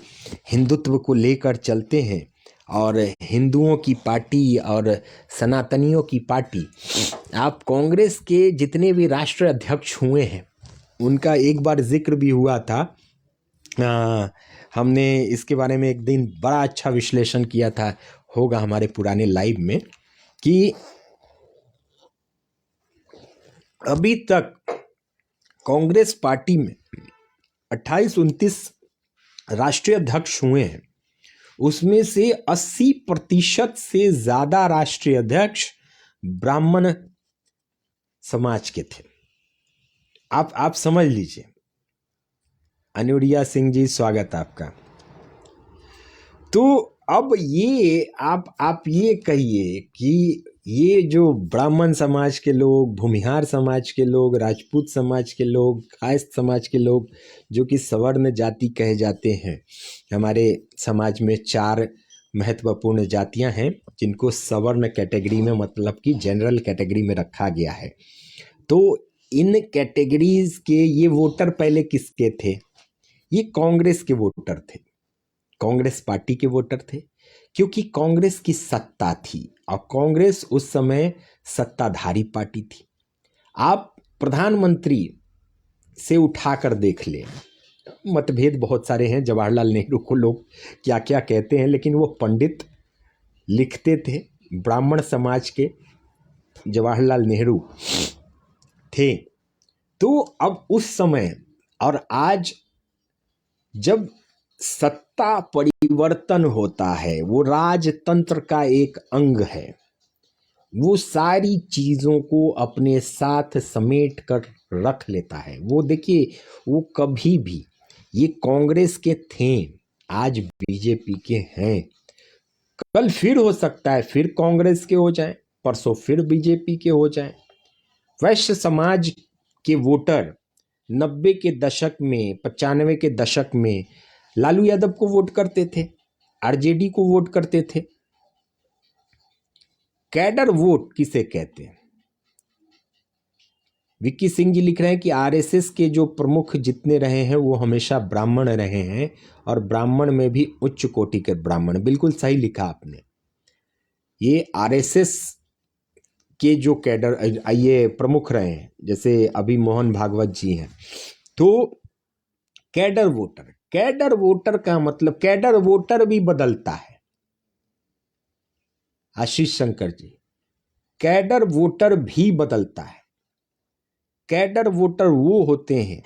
हिंदुत्व को लेकर चलते हैं और हिंदुओं की पार्टी और सनातनियों की पार्टी, आप कांग्रेस के जितने भी राष्ट्रीय अध्यक्ष हुए हैं, उनका एक बार जिक्र भी हुआ था। हमने इसके बारे में एक दिन बड़ा अच्छा विश्लेषण किया था, होगा हमारे पुराने लाइव में, कि अभी तक कांग्रेस पार्टी में 28-29 राष्ट्रीय अध्यक्ष हुए हैं, उसमें से 80% से ज्यादा राष्ट्रीय अध्यक्ष ब्राह्मण समाज के थे। आप समझ लीजिए। अनुरिया सिंह जी, स्वागत आपका। तो अब ये आप ये कहिए कि ये जो ब्राह्मण समाज के लोग, भूमिहार समाज के लोग, राजपूत समाज के लोग, कायस्थ समाज के लोग, जो कि सवर्ण जाति कहे जाते हैं, हमारे समाज में 4 महत्वपूर्ण जातियां हैं जिनको सवर्ण कैटेगरी में, मतलब कि जनरल कैटेगरी में रखा गया है। तो इन कैटेगरीज के ये वोटर पहले किसके थे? ये कांग्रेस के वोटर थे, कांग्रेस पार्टी के वोटर थे, क्योंकि कांग्रेस की सत्ता थी और कांग्रेस उस समय सत्ताधारी पार्टी थी। आप प्रधानमंत्री से उठाकर देख लें, मतभेद बहुत सारे हैं, जवाहरलाल नेहरू को लोग क्या क्या कहते हैं, लेकिन वो पंडित लिखते थे, ब्राह्मण समाज के जवाहरलाल नेहरू थे। तो अब उस समय और आज जब सत्ता परिवर्तन होता है, वो राजतंत्र का एक अंग है, वो सारी चीज़ों को अपने साथ समेट कर रख लेता है। वो देखिए, वो कभी भी, ये कांग्रेस के थे, आज बीजेपी के हैं, कल फिर हो सकता है फिर कांग्रेस के हो जाएं, परसों फिर बीजेपी के हो जाएं। वैश्य समाज के वोटर 90 के दशक में, 95 के दशक में लालू यादव को वोट करते थे, आरजेडी को वोट करते थे। कैडर वोट किसे कहते हैं? विक्की सिंह जी लिख रहे हैं कि आरएसएस के जो प्रमुख जितने रहे हैं वो हमेशा ब्राह्मण रहे हैं, और ब्राह्मण में भी उच्च कोटि के ब्राह्मण। बिल्कुल सही लिखा आपने। ये आरएसएस के जो कैडर, ये प्रमुख रहे हैं, जैसे अभी मोहन भागवत जी हैं। तो कैडर वोटर, कैडर वोटर का मतलब, कैडर वोटर भी बदलता है। आशीष शंकर जी, कैडर वोटर भी बदलता है। कैडर वोटर वो होते हैं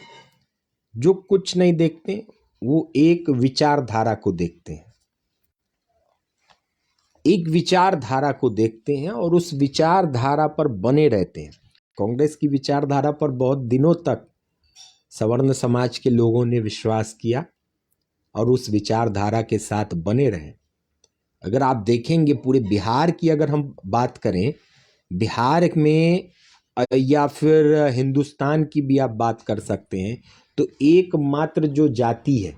जो कुछ नहीं देखते, वो एक विचारधारा को देखते हैं, एक विचारधारा को देखते हैं और उस विचारधारा पर बने रहते हैं। कांग्रेस की विचारधारा पर बहुत दिनों तक सवर्ण समाज के लोगों ने विश्वास किया और उस विचारधारा के साथ बने रहे। अगर आप देखेंगे पूरे बिहार की अगर हम बात करें, बिहार में या फिर हिंदुस्तान की भी आप बात कर सकते हैं, तो एकमात्र जो जाति है,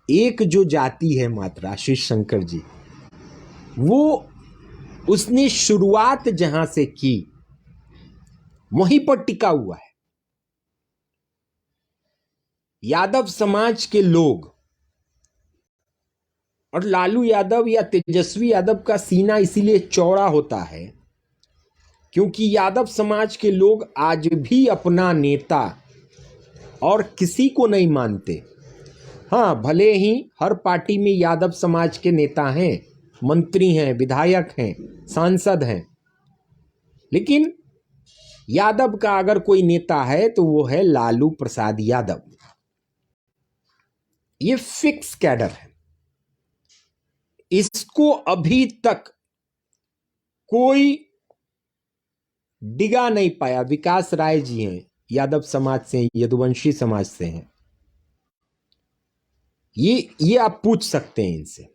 एक जो जाति है मात्र, आशीष शंकर जी, वो उसने शुरुआत जहां से की वहीं पर टिका हुआ है। यादव समाज के लोग, और लालू यादव या तेजस्वी यादव का सीना इसीलिए चौड़ा होता है क्योंकि यादव समाज के लोग आज भी अपना नेता और किसी को नहीं मानते। हाँ, भले ही हर पार्टी में यादव समाज के नेता हैं, मंत्री हैं, विधायक हैं, सांसद हैं, लेकिन यादव का अगर कोई नेता है तो वो है लालू प्रसाद यादव। ये फिक्स कैडर है, इसको अभी तक कोई डिगा नहीं पाया। विकास राय जी हैं, यादव समाज से, यदुवंशी समाज से हैं, ये आप पूछ सकते हैं इनसे।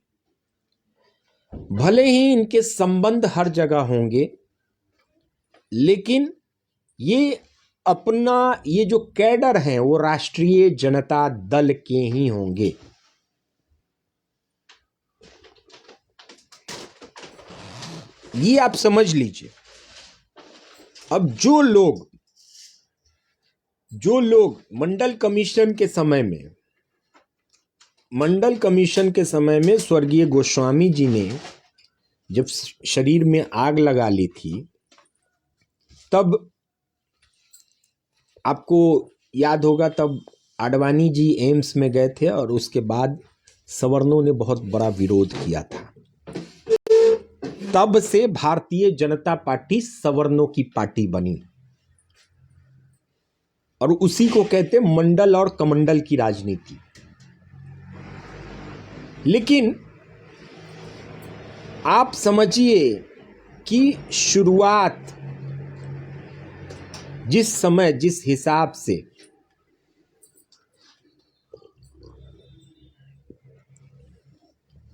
भले ही इनके संबंध हर जगह होंगे, लेकिन ये अपना, ये जो कैडर हैं वो राष्ट्रीय जनता दल के ही होंगे। ये आप समझ लीजिए। अब जो लोग मंडल कमीशन के समय में स्वर्गीय गोस्वामी जी ने जब शरीर में आग लगा ली थी, तब आपको याद होगा, तब आडवाणी जी एम्स में गए थे और उसके बाद सवर्णों ने बहुत बड़ा विरोध किया था। तब से भारतीय जनता पार्टी सवर्णों की पार्टी बनी और उसी को कहते मंडल और कमंडल की राजनीति। लेकिन आप समझिए कि शुरुआत जिस समय जिस हिसाब से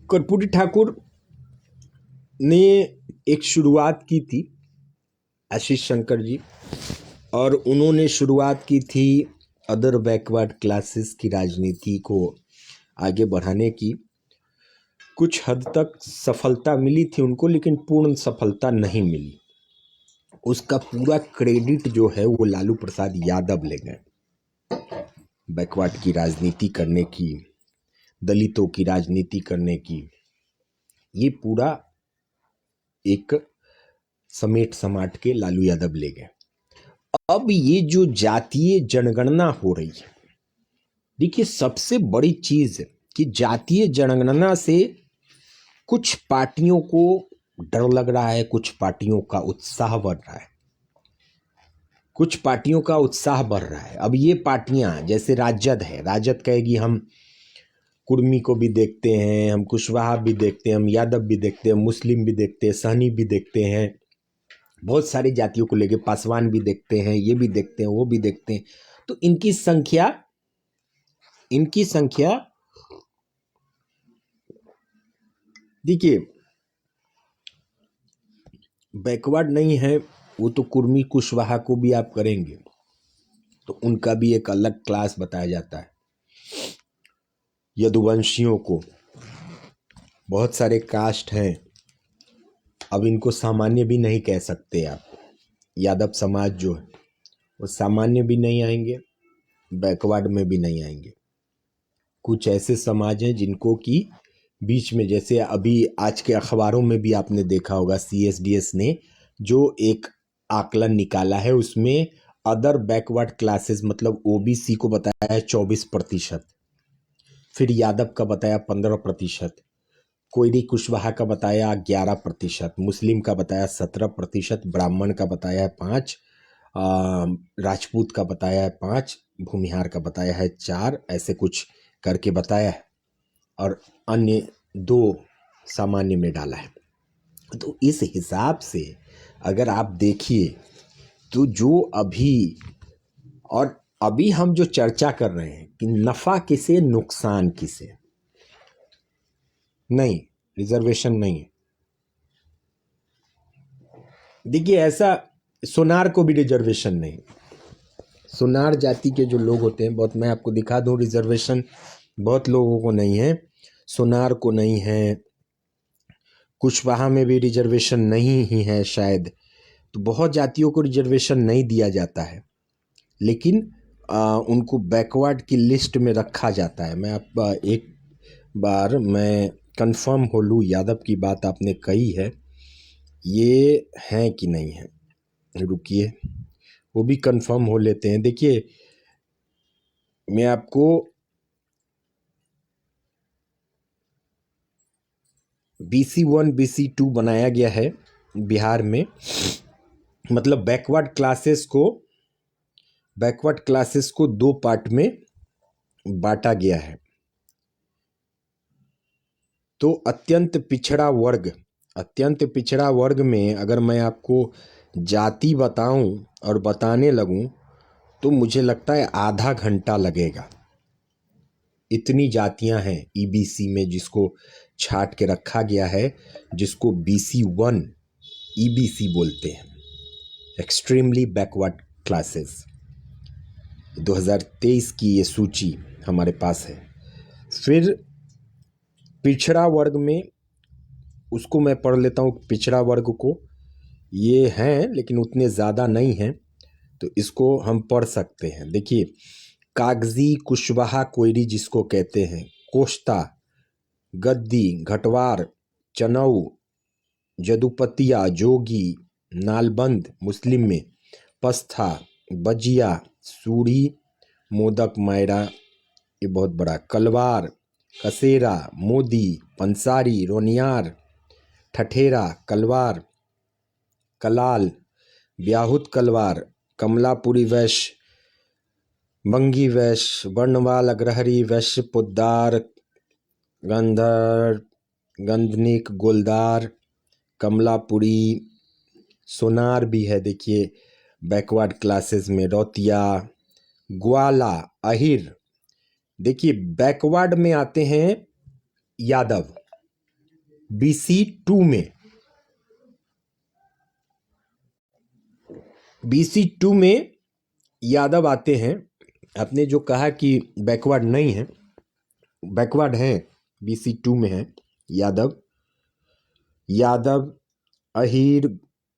कर्पूरी ठाकुर ने एक शुरुआत की थी, आशीष शंकर जी, और उन्होंने शुरुआत की थी अदर बैकवर्ड क्लासेस की राजनीति को आगे बढ़ाने की। कुछ हद तक सफलता मिली थी उनको, लेकिन पूर्ण सफलता नहीं मिली। उसका पूरा क्रेडिट जो है वो लालू प्रसाद यादव ले गए। बैकवर्ड की राजनीति करने की, दलितों की राजनीति करने की, ये पूरा एक समेट समाट के लालू यादव ले गए। अब ये जो जातीय जनगणना हो रही है, देखिए सबसे बड़ी चीज कि जातीय जनगणना से कुछ पार्टियों को डर लग रहा है, कुछ पार्टियों का उत्साह बढ़ रहा है, कुछ पार्टियों का उत्साह बढ़ रहा है। अब ये पार्टियां जैसे राजद है, राजद कहेगी हम कुर्मी को भी देखते हैं, हम कुशवाहा भी देखते हैं, हम यादव भी देखते हैं, मुस्लिम भी देखते हैं, सहनी भी देखते हैं, बहुत सारी जातियों को लेके पासवान भी देखते हैं, ये भी देखते हैं, वो भी देखते हैं। तो इनकी संख्या देखिए बैकवर्ड नहीं है, वो तो कुर्मी कुशवाहा को भी आप करेंगे तो उनका भी एक अलग क्लास बताया जाता है। यदुवंशियों को बहुत सारे कास्ट हैं, अब इनको सामान्य भी नहीं कह सकते आप। यादव समाज जो है वो सामान्य भी नहीं आएंगे, बैकवर्ड में भी नहीं आएंगे। कुछ ऐसे समाज हैं जिनको कि बीच में, जैसे अभी आज के अखबारों में भी आपने देखा होगा CSDS ने जो एक आकलन निकाला है, उसमें अदर बैकवर्ड क्लासेस मतलब OBC को बताया है 24%, फिर यादव का बताया 15%, कोयरी कुशवाहा का बताया 11%, मुस्लिम का बताया 17%, ब्राह्मण का बताया है 5%, राजपूत का बताया है 5%, भूमिहार का बताया है 4%, ऐसे कुछ करके बताया है, और अन्य 2 सामान्य में डाला है। तो इस हिसाब से अगर आप देखिए तो जो अभी हम जो चर्चा कर रहे हैं कि नफा किसे नुकसान किसे, नहीं, रिजर्वेशन नहीं है। देखिए ऐसा सोनार को भी रिजर्वेशन नहीं, सोनार जाति के जो लोग होते हैं, बहुत, मैं आपको दिखा दूं, रिजर्वेशन बहुत लोगों को नहीं है, सोनार को नहीं है, कुशवाहा में भी रिजर्वेशन नहीं ही है शायद, तो बहुत जातियों को रिजर्वेशन नहीं दिया जाता है, लेकिन उनको बैकवर्ड की लिस्ट में रखा जाता है। मैं आप एक बार मैं कंफर्म हो लूँ, यादव की बात आपने कही है, ये है कि नहीं है, रुकिए वो भी कंफर्म हो लेते हैं। देखिए मैं आपको BC1 BC2 बनाया गया है बिहार में, मतलब बैकवर्ड क्लासेस को 2 पार्ट में बांटा गया है। तो अत्यंत पिछड़ा वर्ग में अगर मैं आपको जाति बताऊं और बताने लगूं तो मुझे लगता है आधा घंटा लगेगा। इतनी जातियां हैं EBC में, जिसको छाट के रखा गया है, जिसको BC1 EBC बोलते हैं, एक्सट्रीमली बैकवर्ड क्लासेस। 2023 की ये सूची हमारे पास है। फिर पिछड़ा वर्ग में, उसको मैं पढ़ लेता हूँ, पिछड़ा वर्ग को, ये हैं लेकिन उतने ज़्यादा नहीं हैं, तो इसको हम पढ़ सकते हैं। देखिए कागजी, कुशवाहा, कोयरी जिसको कहते हैं, कोश्ता, गद्दी, घटवार, चनऊ, जदुपतिया, जोगी, नालबंद मुस्लिम में, पस्था, बजिया, सूढ़ी, मोदक, मायरा, ये बहुत बड़ा, कलवार, कसेरा, मोदी, पंसारी, रोनियार, ठठेरा, कलवार, कलाल, ब्याहुत कलवार, कमलापुरी वैश्य, बंगी वैश्य, वर्णवाल, अग्रहरी वैश्य, पुद्दार, गंधर, गंधनिक, गोलदार, कमलापुरी, सोनार भी है देखिए, बैकवर्ड क्लासेस में रौतिया, ग्वाला, अहिर। देखिए बैकवर्ड में आते हैं यादव, BC2 में, BC2 में यादव आते हैं। आपने जो कहा कि बैकवर्ड नहीं है, बैकवर्ड हैं, BC2 में है यादव, अहिर,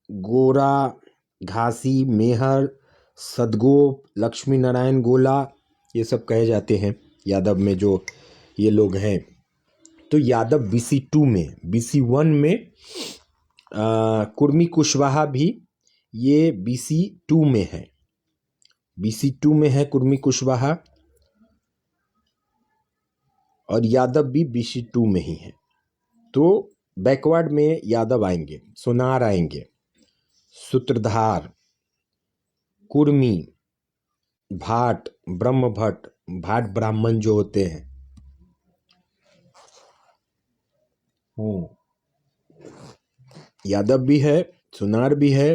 गोरा, घासी, मेहर, सदगोप, लक्ष्मी नारायण गोला, ये सब कहे जाते हैं यादव में जो ये लोग हैं। तो यादव BC2 में, BC1 में कुर्मी कुशवाहा भी ये BC2 में है, BC2 में है कुर्मी कुशवाहा, और यादव भी BC2 में ही है। तो बैकवर्ड में यादव आएंगे, सोनार आएंगे, सूत्रधार, कुर्मी, भाट, ब्रह्मभट्ट, भाट ब्राह्मण जो होते हैं, यादव भी है, सोनार भी है,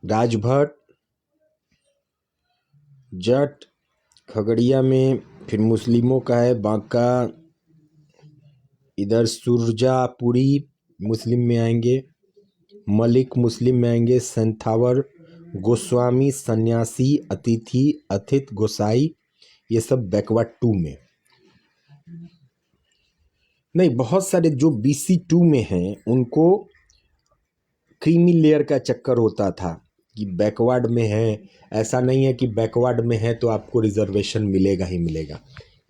राजभट्ट, जट, खगड़िया में फिर मुस्लिमों का है, बांका, इधर सुरजापुरी मुस्लिम में आएंगे, मलिक मुस्लिम में आएंगे, संथावर, गोस्वामी, सन्यासी, अतिथि, अथित, गोसाई, ये सब बैकवर्ड 2 में। नहीं, बहुत सारे जो BC2 में हैं उनको क्रीमी लेयर का चक्कर होता था कि बैकवर्ड में है। ऐसा नहीं है कि बैकवर्ड में है तो आपको रिजर्वेशन मिलेगा ही मिलेगा।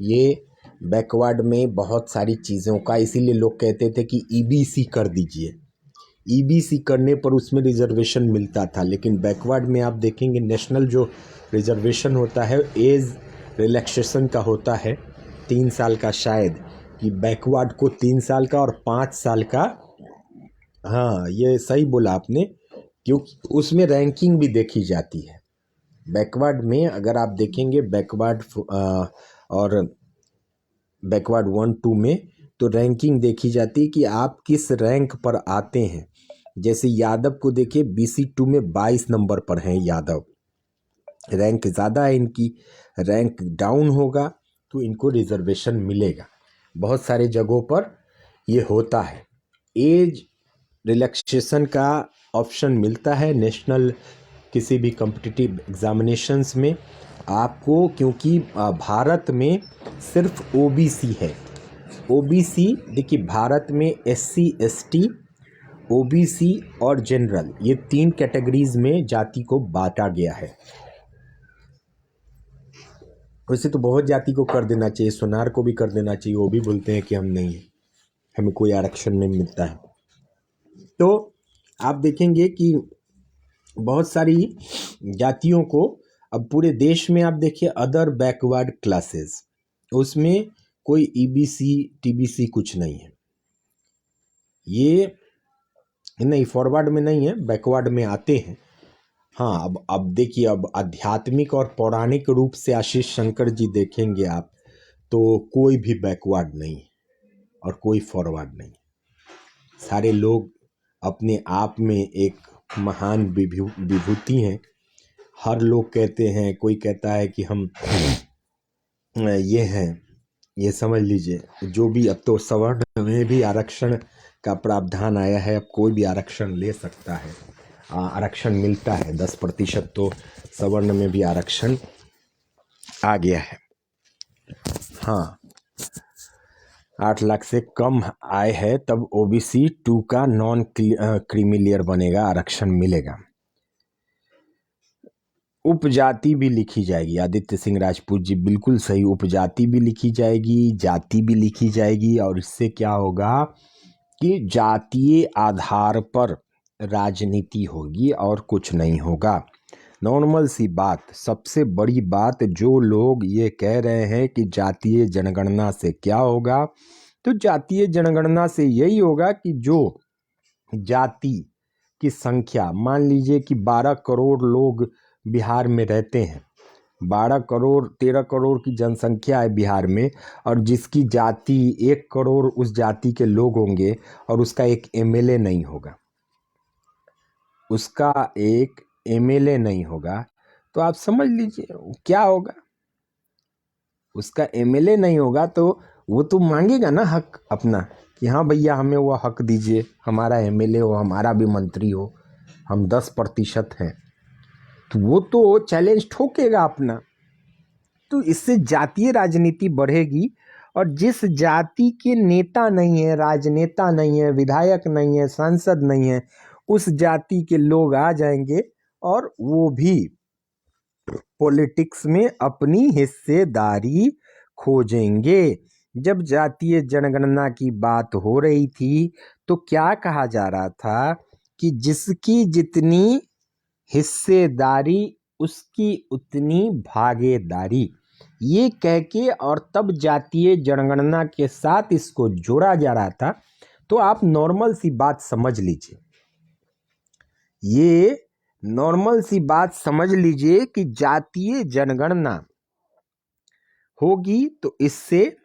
ये बैकवर्ड में बहुत सारी चीज़ों का, इसीलिए लोग कहते थे कि EBC कर दीजिए, EBC करने पर उसमें रिजर्वेशन मिलता था। लेकिन बैकवर्ड में आप देखेंगे नेशनल जो रिजर्वेशन होता है एज रिलैक्सेशन का होता है, 3 साल का शायद, कि बैकवर्ड को 3 साल का और 5 साल का। हाँ, ये सही बोला आपने, क्योंकि उसमें रैंकिंग भी देखी जाती है। बैकवर्ड में अगर आप देखेंगे बैकवर्ड और बैकवर्ड 1-2 में, तो रैंकिंग देखी जाती है कि आप किस रैंक पर आते हैं। जैसे यादव को देखिए BC2 में 22 नंबर पर हैं यादव, रैंक ज़्यादा है इनकी, रैंक डाउन होगा तो इनको रिजर्वेशन मिलेगा। बहुत सारे जगहों पर ये होता है, एज रिलैक्सेशन का ऑप्शन मिलता है नेशनल किसी भी कॉम्पिटिटिव एग्जामिनेशंस में आपको, क्योंकि भारत में सिर्फ OBC है। OBC देखिए भारत में SC ST OBC और जनरल, ये 3 कैटेगरीज में जाति को बांटा गया है। वैसे तो बहुत जाति को कर देना चाहिए, सोनार को भी कर देना चाहिए, वो भी बोलते हैं कि हम नहीं है, हमें कोई आरक्षण नहीं मिलता है। तो आप देखेंगे कि बहुत सारी जातियों को अब पूरे देश में आप देखिए अदर बैकवर्ड क्लासेस, उसमें कोई EBC TBC कुछ नहीं है, ये नहीं, फॉरवर्ड में नहीं है, बैकवर्ड में आते हैं। हाँ, अब देखिए, अब आध्यात्मिक और पौराणिक रूप से आशीष शंकर जी देखेंगे आप तो कोई भी बैकवर्ड नहीं और कोई फॉरवर्ड नहीं, सारे लोग अपने आप में एक महान विभूति हैं। हर लोग कहते हैं, कोई कहता है कि हम ये हैं, ये समझ लीजिए जो भी, अब तो सवर्ण में भी आरक्षण का प्रावधान आया है, अब कोई भी आरक्षण ले सकता है, आरक्षण मिलता है 10%, तो सवर्ण में भी आरक्षण आ गया है। हाँ, 8 लाख से कम आय है तब OBC 2 का नॉन क्रीमी लेयर बनेगा, आरक्षण मिलेगा। उपजाति भी लिखी जाएगी, आदित्य सिंह राजपूत जी बिल्कुल सही, उपजाति भी लिखी जाएगी, जाति भी लिखी जाएगी, और इससे क्या होगा कि जातीय आधार पर राजनीति होगी और कुछ नहीं होगा। नॉर्मल सी बात, सबसे बड़ी बात, जो लोग ये कह रहे हैं कि जातीय जनगणना से क्या होगा, तो जातीय जनगणना से यही होगा कि जो जाति की संख्या, मान लीजिए कि 12 करोड़ लोग बिहार में रहते हैं, 12 करोड़ 13 करोड़ की जनसंख्या है बिहार में, और जिसकी जाति 1 करोड़ उस जाति के लोग होंगे और उसका एक MLA नहीं होगा, उसका एक एमएलए नहीं होगा तो आप समझ लीजिए क्या होगा। उसका एमएलए नहीं होगा तो वो तो मांगेगा ना हक अपना कि हाँ भैया हमें वो हक दीजिए, हमारा एमएलए हो, हमारा भी मंत्री हो, हम 10% हैं, तो वो तो चैलेंज ठोकेगा अपना। तो इससे जातीय राजनीति बढ़ेगी और जिस जाति के नेता नहीं है, राजनेता नहीं है, विधायक नहीं है, सांसद नहीं है, उस जाति के लोग आ जाएंगे और वो भी पॉलिटिक्स में अपनी हिस्सेदारी खोजेंगे। जब जातीय जनगणना की बात हो रही थी तो क्या कहा जा रहा था कि जिसकी जितनी हिस्सेदारी उसकी उतनी भागीदारी, ये कह के और तब जातीय जनगणना के साथ इसको जोड़ा जा रहा था। तो आप नॉर्मल सी बात समझ लीजिए, ये नॉर्मल सी बात समझ लीजिए कि जातीय जनगणना होगी तो इससे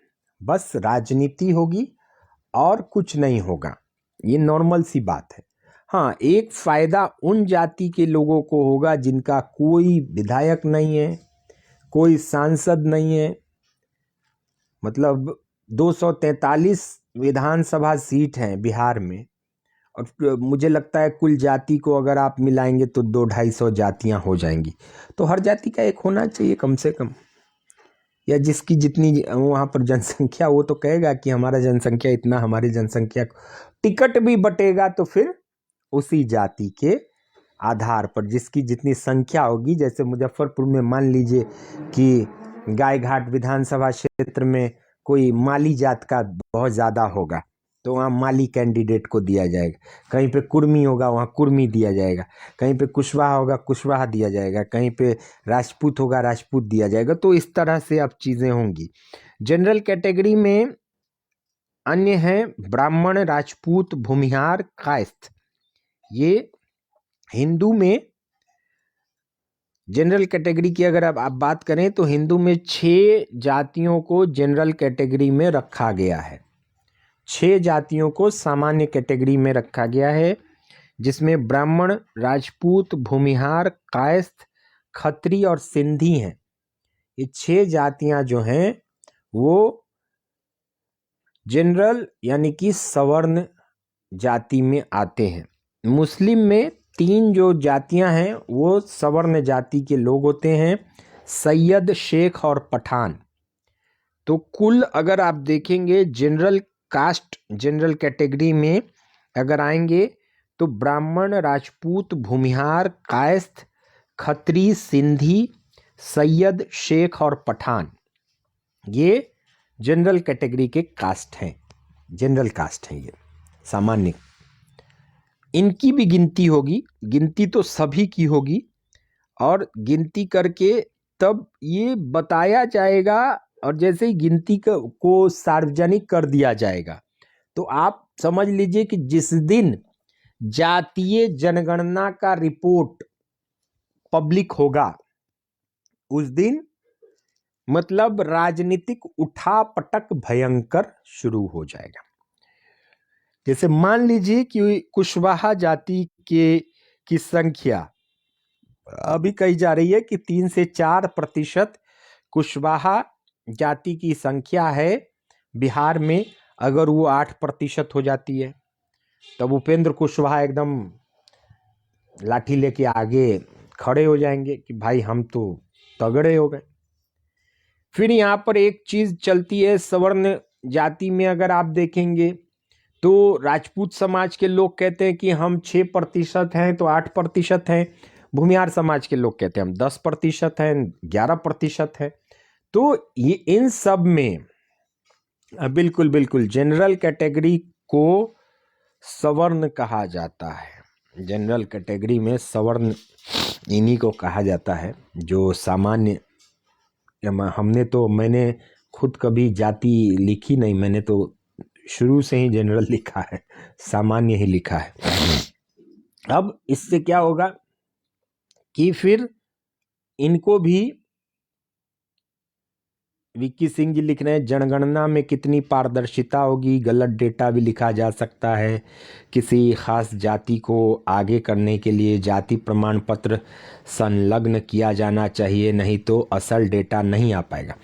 बस राजनीति होगी और कुछ नहीं होगा, ये नॉर्मल सी बात है। हाँ, एक फायदा उन जाति के लोगों को होगा जिनका कोई विधायक नहीं है, कोई सांसद नहीं है। मतलब 243 विधानसभा सीट हैं बिहार में और मुझे लगता है कुल जाति को अगर आप मिलाएंगे तो 200-250 जातियां हो जाएंगी। तो हर जाति का एक होना चाहिए कम से कम, या जिसकी जितनी वहाँ पर जनसंख्या, वो तो कहेगा कि हमारा जनसंख्या इतना, हमारी जनसंख्या, टिकट भी बटेगा तो फिर उसी जाति के आधार पर जिसकी जितनी संख्या होगी। जैसे मुजफ्फरपुर में मान लीजिए कि गायघाट विधानसभा क्षेत्र में कोई माली जात का बहुत ज़्यादा होगा तो वहाँ माली कैंडिडेट को दिया जाएगा, कहीं पे कुर्मी होगा वहाँ कुर्मी दिया जाएगा, कहीं पे कुशवाहा होगा कुशवाहा दिया जाएगा, कहीं पे राजपूत होगा राजपूत दिया जाएगा। तो इस तरह से अब चीज़ें होंगी। जनरल कैटेगरी में अन्य हैं ब्राह्मण, राजपूत, भूमिहार, कायस्थ। ये हिंदू में जनरल कैटेगरी की अगर आप बात करें तो हिंदू में 6 जातियों को जनरल कैटेगरी में रखा गया है। 6 जातियों को सामान्य कैटेगरी में रखा गया है, जिसमें ब्राह्मण, राजपूत, भूमिहार, कायस्थ, खत्री और सिंधी हैं। ये 6 जातियां जो हैं वो जनरल यानी कि सवर्ण जाति में आते हैं। मुस्लिम में 3 जो जातियां हैं वो सवर्ण जाति के लोग होते हैं, सैयद, शेख और पठान। तो कुल अगर आप देखेंगे जनरल कास्ट, जनरल कैटेगरी में अगर आएंगे तो ब्राह्मण, राजपूत, भूमिहार, कायस्थ, खत्री, सिंधी, सैयद, शेख और पठान, ये जनरल कैटेगरी के कास्ट हैं, जनरल कास्ट हैं ये सामान्य। इनकी भी गिनती होगी, गिनती तो सभी की होगी और गिनती करके तब ये बताया जाएगा। और जैसे ही गिनती को सार्वजनिक कर दिया जाएगा तो आप समझ लीजिए कि जिस दिन जातीय जनगणना का रिपोर्ट पब्लिक होगा उस दिन मतलब राजनीतिक उठापटक भयंकर शुरू हो जाएगा। जैसे मान लीजिए कि कुशवाहा जाति की संख्या अभी कही जा रही है कि 3 से 4% कुशवाहा जाति की संख्या है बिहार में। अगर वो 8% हो जाती है तब उपेंद्र कुशवाहा एकदम लाठी लेके आगे खड़े हो जाएंगे कि भाई हम तो तगड़े हो गए। फिर यहाँ पर एक चीज चलती है सवर्ण जाति में, अगर आप देखेंगे तो राजपूत समाज के लोग कहते हैं कि हम 6% हैं तो 8% हैं, भूमिहार समाज के लोग कहते हैं हम 10% हैं, 11% हैं। तो ये इन सब में बिल्कुल बिल्कुल जनरल कैटेगरी को सवर्ण कहा जाता है। जनरल कैटेगरी में सवर्ण इन्हीं को कहा जाता है जो सामान्य। मैंने खुद कभी जाति लिखी नहीं, मैंने तो शुरू से ही जनरल लिखा है, सामान्य ही लिखा है। अब इससे क्या होगा कि फिर इनको भी विक्की सिंह जी लिख रहे हैं, जनगणना में कितनी पारदर्शिता होगी, गलत डेटा भी लिखा जा सकता है। किसी खास जाति को आगे करने के लिए जाति प्रमाण पत्र संलग्न किया जाना चाहिए, नहीं तो असल डेटा नहीं आ पाएगा।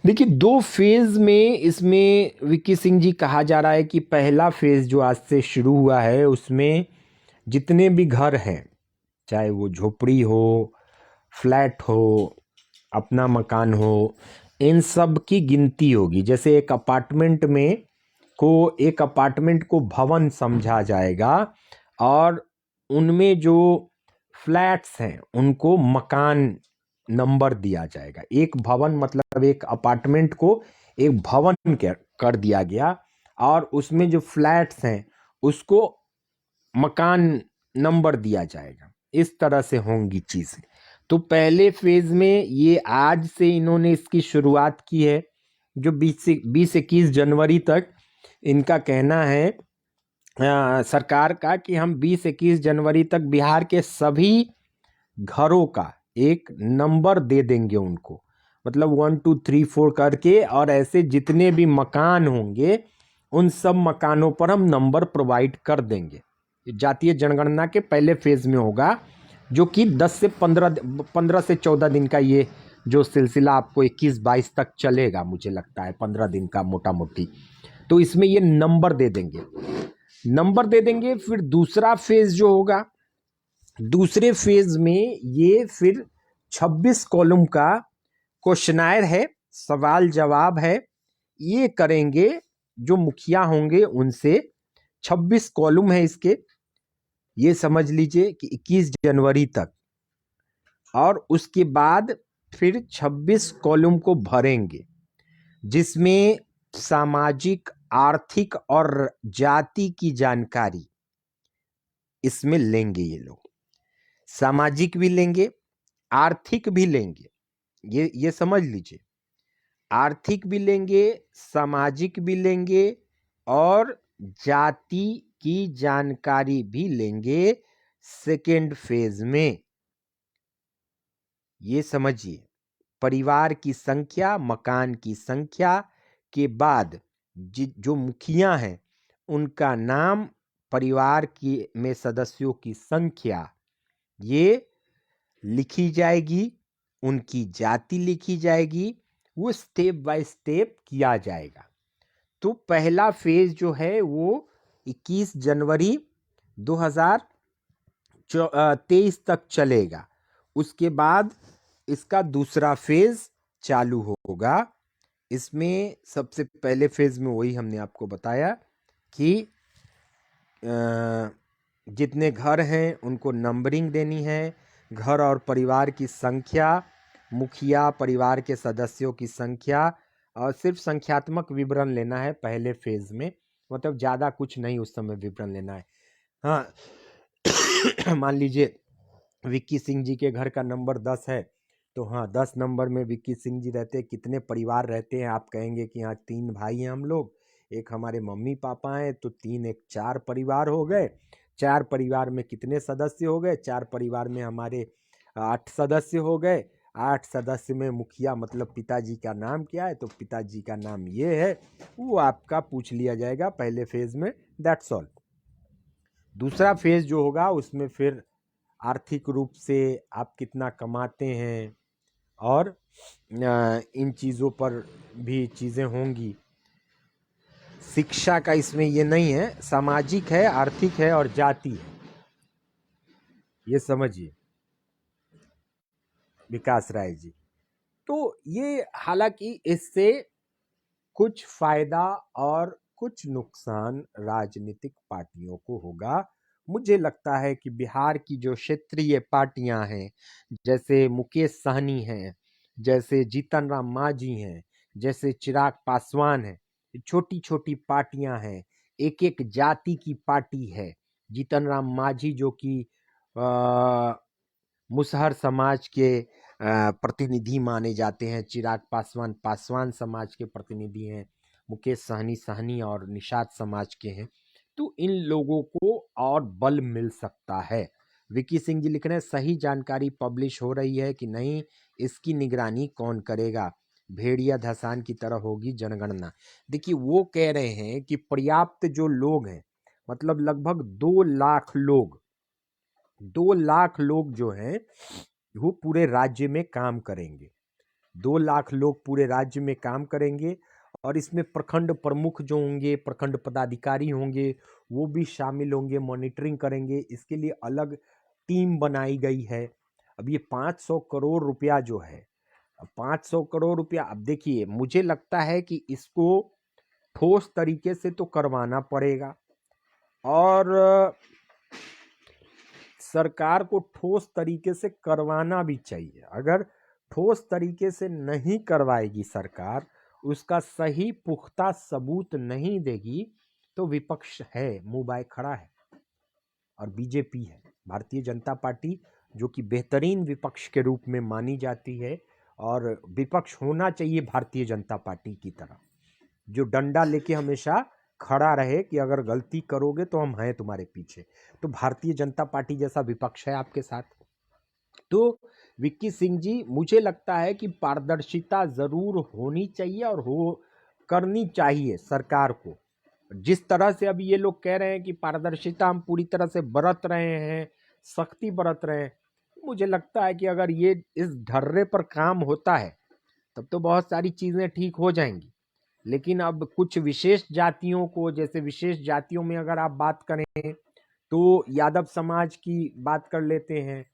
देखिए, दो फेज में इसमें विक्की सिंह जी कहा जा रहा है कि पहला फेज जो आज से शुरू हुआ है उसमें जितने भी घर हैं, चाहे वो झोपड़ी हो, फ्लैट हो, अपना मकान हो, इन सब की गिनती होगी। जैसे एक अपार्टमेंट को भवन समझा जाएगा और उनमें जो फ्लैट्स हैं उनको मकान नंबर दिया जाएगा। एक भवन मतलब एक अपार्टमेंट को एक भवन कर दिया गया और उसमें जो फ्लैट्स हैं उसको मकान नंबर दिया जाएगा। इस तरह से होंगी चीजें। तो पहले फेज में ये आज से इन्होंने इसकी शुरुआत की है, जो 20-21 जनवरी तक इनका कहना है सरकार का कि हम 20-21 जनवरी तक बिहार के सभी घरों का एक नंबर दे देंगे उनको, मतलब 1 2 3 4 करके, और ऐसे जितने भी मकान होंगे उन सब मकानों पर हम नंबर प्रोवाइड कर देंगे। जातीय जनगणना के पहले फेज में होगा, जो कि 15 से 14 दिन का ये जो सिलसिला आपको 21-22 तक चलेगा, मुझे लगता है 15 दिन का मोटा मोटी। तो इसमें ये नंबर दे देंगे। फिर दूसरा फेज जो होगा, दूसरे फेज में ये फिर 26 कॉलम का क्वेश्चनायर है, सवाल जवाब है, ये करेंगे जो मुखिया होंगे उनसे। 26 कॉलम है इसके, ये समझ लीजिए कि 21 जनवरी तक, और उसके बाद फिर 26 कॉलम को भरेंगे जिसमें सामाजिक, आर्थिक और जाति की जानकारी इसमें लेंगे। ये लोग सामाजिक भी लेंगे, आर्थिक भी लेंगे, ये समझ लीजिए। आर्थिक भी लेंगे, सामाजिक भी लेंगे और जाति की जानकारी भी लेंगे सेकेंड फेज में। ये समझिए, परिवार की संख्या, मकान की संख्या के बाद जो मुखिया हैं उनका नाम, परिवार की में सदस्यों की संख्या ये लिखी जाएगी, उनकी जाति लिखी जाएगी, वो स्टेप बाय स्टेप किया जाएगा। तो पहला फेज जो है वो 21 जनवरी 2023 तक चलेगा। उसके बाद इसका दूसरा फेज चालू होगा। इसमें सबसे पहले फेज में वही हमने आपको बताया कि जितने घर हैं उनको नंबरिंग देनी है, घर और परिवार की संख्या, मुखिया, परिवार के सदस्यों की संख्या, और सिर्फ संख्यात्मक विवरण लेना है पहले फेज में, मतलब ज़्यादा कुछ नहीं उस समय विवरण लेना है। हाँ मान लीजिए विक्की सिंह जी के घर का नंबर 10 है, तो हाँ 10 नंबर में विक्की सिंह जी रहते हैं। कितने परिवार रहते हैं, आप कहेंगे कि हाँ 3 भाई हैं हम लोग, एक हमारे मम्मी पापा हैं, तो 3 एक 4 परिवार हो गए। 4 परिवार में कितने सदस्य हो गए, 4 परिवार में हमारे 8 सदस्य हो गए। 8 सदस्य में मुखिया मतलब पिताजी का नाम क्या है, तो पिताजी का नाम ये है, वो आपका पूछ लिया जाएगा पहले फेज में। That's all. दूसरा फेज जो होगा उसमें फिर आर्थिक रूप से आप कितना कमाते हैं और इन चीज़ों पर भी चीज़ें होंगी। शिक्षा का इसमें ये नहीं है, सामाजिक है, आर्थिक है और जाति है, ये समझिए विकास राय जी। तो ये हालांकि इससे कुछ फायदा और कुछ नुकसान राजनीतिक पार्टियों को होगा। मुझे लगता है कि बिहार की जो क्षेत्रीय पार्टियां हैं, जैसे मुकेश सहनी हैं, जैसे जीतन राम मांझी हैं, जैसे चिराग पासवान हैं, छोटी छोटी पार्टियां हैं, एक एक जाति की पार्टी है। जीतन राम मांझी जो कि मुसहर समाज के प्रतिनिधि माने जाते हैं, चिराग पासवान पासवान समाज के प्रतिनिधि हैं, मुकेश सहनी सहनी और निषाद समाज के हैं। तो इन लोगों को और बल मिल सकता है। विक्की सिंह जी लिख रहे हैं, सही जानकारी पब्लिश हो रही है कि नहीं, इसकी निगरानी कौन करेगा। भेड़िया धसान की तरह होगी जनगणना। देखिए वो कह रहे हैं कि पर्याप्त जो लोग हैं, मतलब लगभग 2 लाख लोग जो हैं वो पूरे राज्य में काम करेंगे। 2 लाख लोग पूरे राज्य में काम करेंगे और इसमें प्रखंड प्रमुख जो होंगे, प्रखंड पदाधिकारी होंगे, वो भी शामिल होंगे, मॉनिटरिंग करेंगे। इसके लिए अलग टीम बनाई गई है। अब ये 500 करोड़ रुपया जो है, 500 करोड़ रुपया, अब देखिए मुझे लगता है कि इसको ठोस तरीके से तो करवाना पड़ेगा और सरकार को ठोस तरीके से करवाना भी चाहिए। अगर ठोस तरीके से नहीं करवाएगी सरकार, उसका सही पुख्ता सबूत नहीं देगी, तो विपक्ष है, मुंह बाय खड़ा है और बीजेपी है, भारतीय जनता पार्टी, जो कि बेहतरीन विपक्ष के रूप में मानी जाती है। और विपक्ष होना चाहिए भारतीय जनता पार्टी की तरह, जो डंडा लेके हमेशा खड़ा रहे कि अगर गलती करोगे तो हम हैं तुम्हारे पीछे। तो भारतीय जनता पार्टी जैसा विपक्ष है आपके साथ। तो विक्की सिंह जी, मुझे लगता है कि पारदर्शिता जरूर होनी चाहिए और हो करनी चाहिए सरकार को। जिस तरह से अभी ये लोग कह रहे हैं कि पारदर्शिता हम पूरी तरह से बरत रहे हैं, सख्ती बरत रहे हैं, मुझे लगता है कि अगर ये इस ढर्रे पर काम होता है तब तो बहुत सारी चीजें ठीक हो जाएंगी। लेकिन अब कुछ विशेष जातियों को, जैसे विशेष जातियों में अगर आप बात करें तो यादव समाज की बात कर लेते हैं,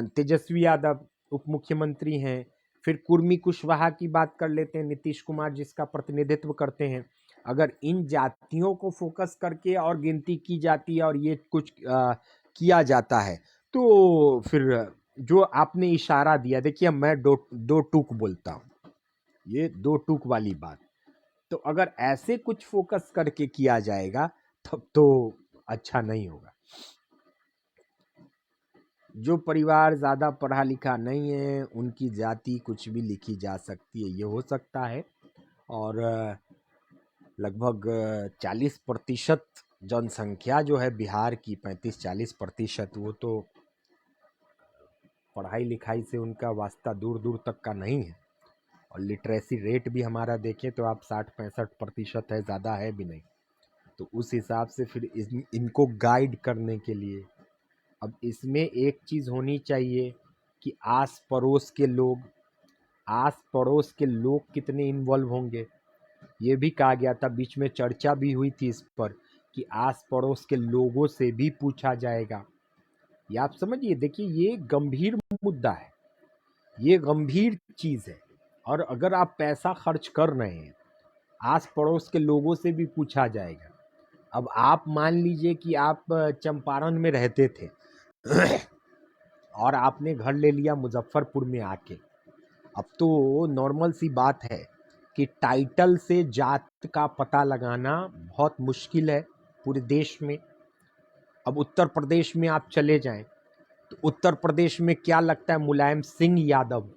तेजस्वी यादव उप मुख्यमंत्री हैं। फिर कुर्मी कुशवाहा की बात कर लेते हैं, नीतीश कुमार जिसका प्रतिनिधित्व करते हैं। अगर इन जातियों को फोकस करके और गिनती की जाती है और ये कुछ किया जाता है, तो फिर जो आपने इशारा दिया, देखिए मैं दो टूक बोलता हूँ, ये 2 टूक वाली बात, तो अगर ऐसे कुछ फोकस करके किया जाएगा तब तो अच्छा नहीं होगा। जो परिवार ज़्यादा पढ़ा लिखा नहीं है उनकी जाति कुछ भी लिखी जा सकती है, ये हो सकता है। और लगभग 40% जनसंख्या जो है बिहार की, 35-40%, वो तो पढ़ाई लिखाई से उनका वास्ता दूर दूर तक का नहीं है। और लिटरेसी रेट भी हमारा देखें तो आप 60-65% है, ज़्यादा है भी नहीं। तो उस हिसाब से फिर इनको गाइड करने के लिए अब इसमें एक चीज़ होनी चाहिए कि आस पड़ोस के लोग कितने इन्वॉल्व होंगे। ये भी कहा गया था, बीच में चर्चा भी हुई थी इस पर कि आस पड़ोस के लोगों से भी पूछा जाएगा। ये आप समझिए, देखिए ये गंभीर मुद्दा है, ये गंभीर चीज़ है। और अगर आप पैसा खर्च कर रहे हैं, आस पड़ोस के लोगों से भी पूछा जाएगा। अब आप मान लीजिए कि आप चंपारण में रहते थे और आपने घर ले लिया मुजफ्फरपुर में आके। अब तो नॉर्मल सी बात है कि टाइटल से जात का पता लगाना बहुत मुश्किल है पूरे देश में। अब उत्तर प्रदेश में आप चले जाएं तो उत्तर प्रदेश में क्या लगता है, मुलायम सिंह यादव।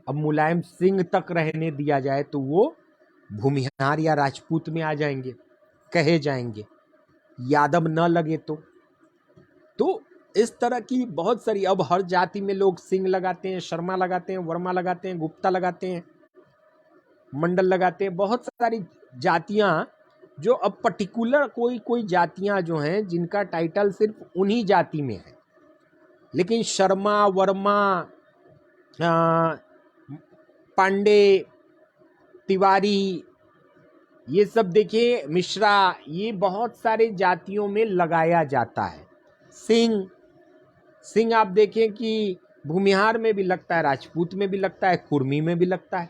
अब मुलायम सिंह तक रहने दिया जाए तो वो भूमिहार या राजपूत में आ जाएंगे, कहे जाएंगे, यादव न लगे तो इस तरह की बहुत सारी, अब हर जाति में लोग सिंह लगाते हैं, शर्मा लगाते हैं, वर्मा लगाते हैं, गुप्ता लगाते हैं, मंडल लगाते हैं, बहुत सारी जातियां जो अब पर्टिकुलर कोई जातियां जो हैं जिनका टाइटल सिर्फ उन्हीं जाति में है। लेकिन शर्मा, वर्मा, पांडे, तिवारी, ये सब देखिए, मिश्रा, ये बहुत सारे जातियों में लगाया जाता है। सिंह आप देखें कि भूमिहार में भी लगता है, राजपूत में भी लगता है, कुर्मी में भी लगता है,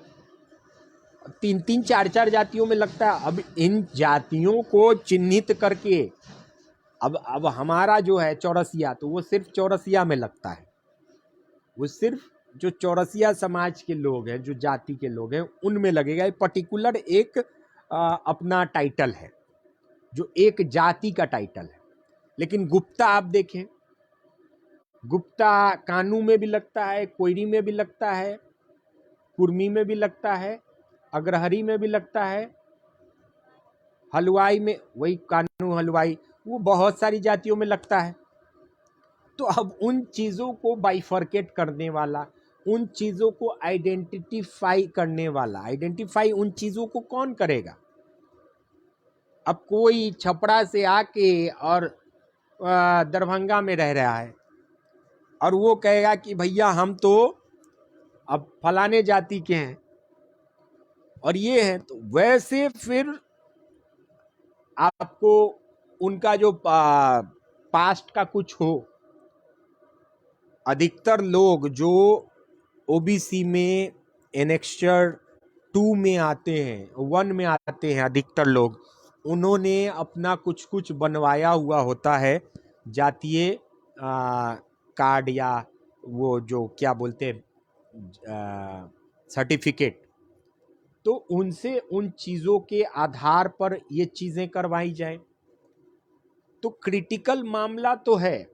3-3, 4-4 जातियों में लगता है। अब इन जातियों को चिन्हित करके अब हमारा जो है चौरसिया, तो वो सिर्फ चौरसिया में लगता है, वो सिर्फ जो चौरसिया समाज के लोग हैं, जो जाति के लोग हैं, उनमें लगेगा। ये पर्टिकुलर एक अपना टाइटल है, जो एक जाति का टाइटल है। लेकिन गुप्ता आप देखें, गुप्ता कानू में भी लगता है, कोयरी में भी लगता है, कुर्मी में भी लगता है, अग्रहरी में भी लगता है, हलवाई में, वही कानू हलवाई, वो बहुत सारी जातियों में लगता है। तो अब उन चीज़ों को बाइफर्केट करने वाला, उन चीज़ों को आइडेंटिफाई करने वाला, आइडेंटिफाई उन चीज़ों को कौन करेगा? अब कोई छपरा से आके और दरभंगा में रह रहा है और वो कहेगा कि भैया हम तो अब फलाने जाति के हैं और ये हैं, तो वैसे फिर आपको उनका जो पास्ट का कुछ हो, अधिकतर लोग जो ओबीसी में एनेक्स्चर 2 में आते हैं, 1 में आते हैं, अधिकतर लोग उन्होंने अपना कुछ कुछ बनवाया हुआ होता है जातीय कार्ड या वो जो क्या बोलते हैं सर्टिफिकेट, तो उनसे उन चीज़ों के आधार पर ये चीज़ें करवाई जाए। तो क्रिटिकल मामला तो है।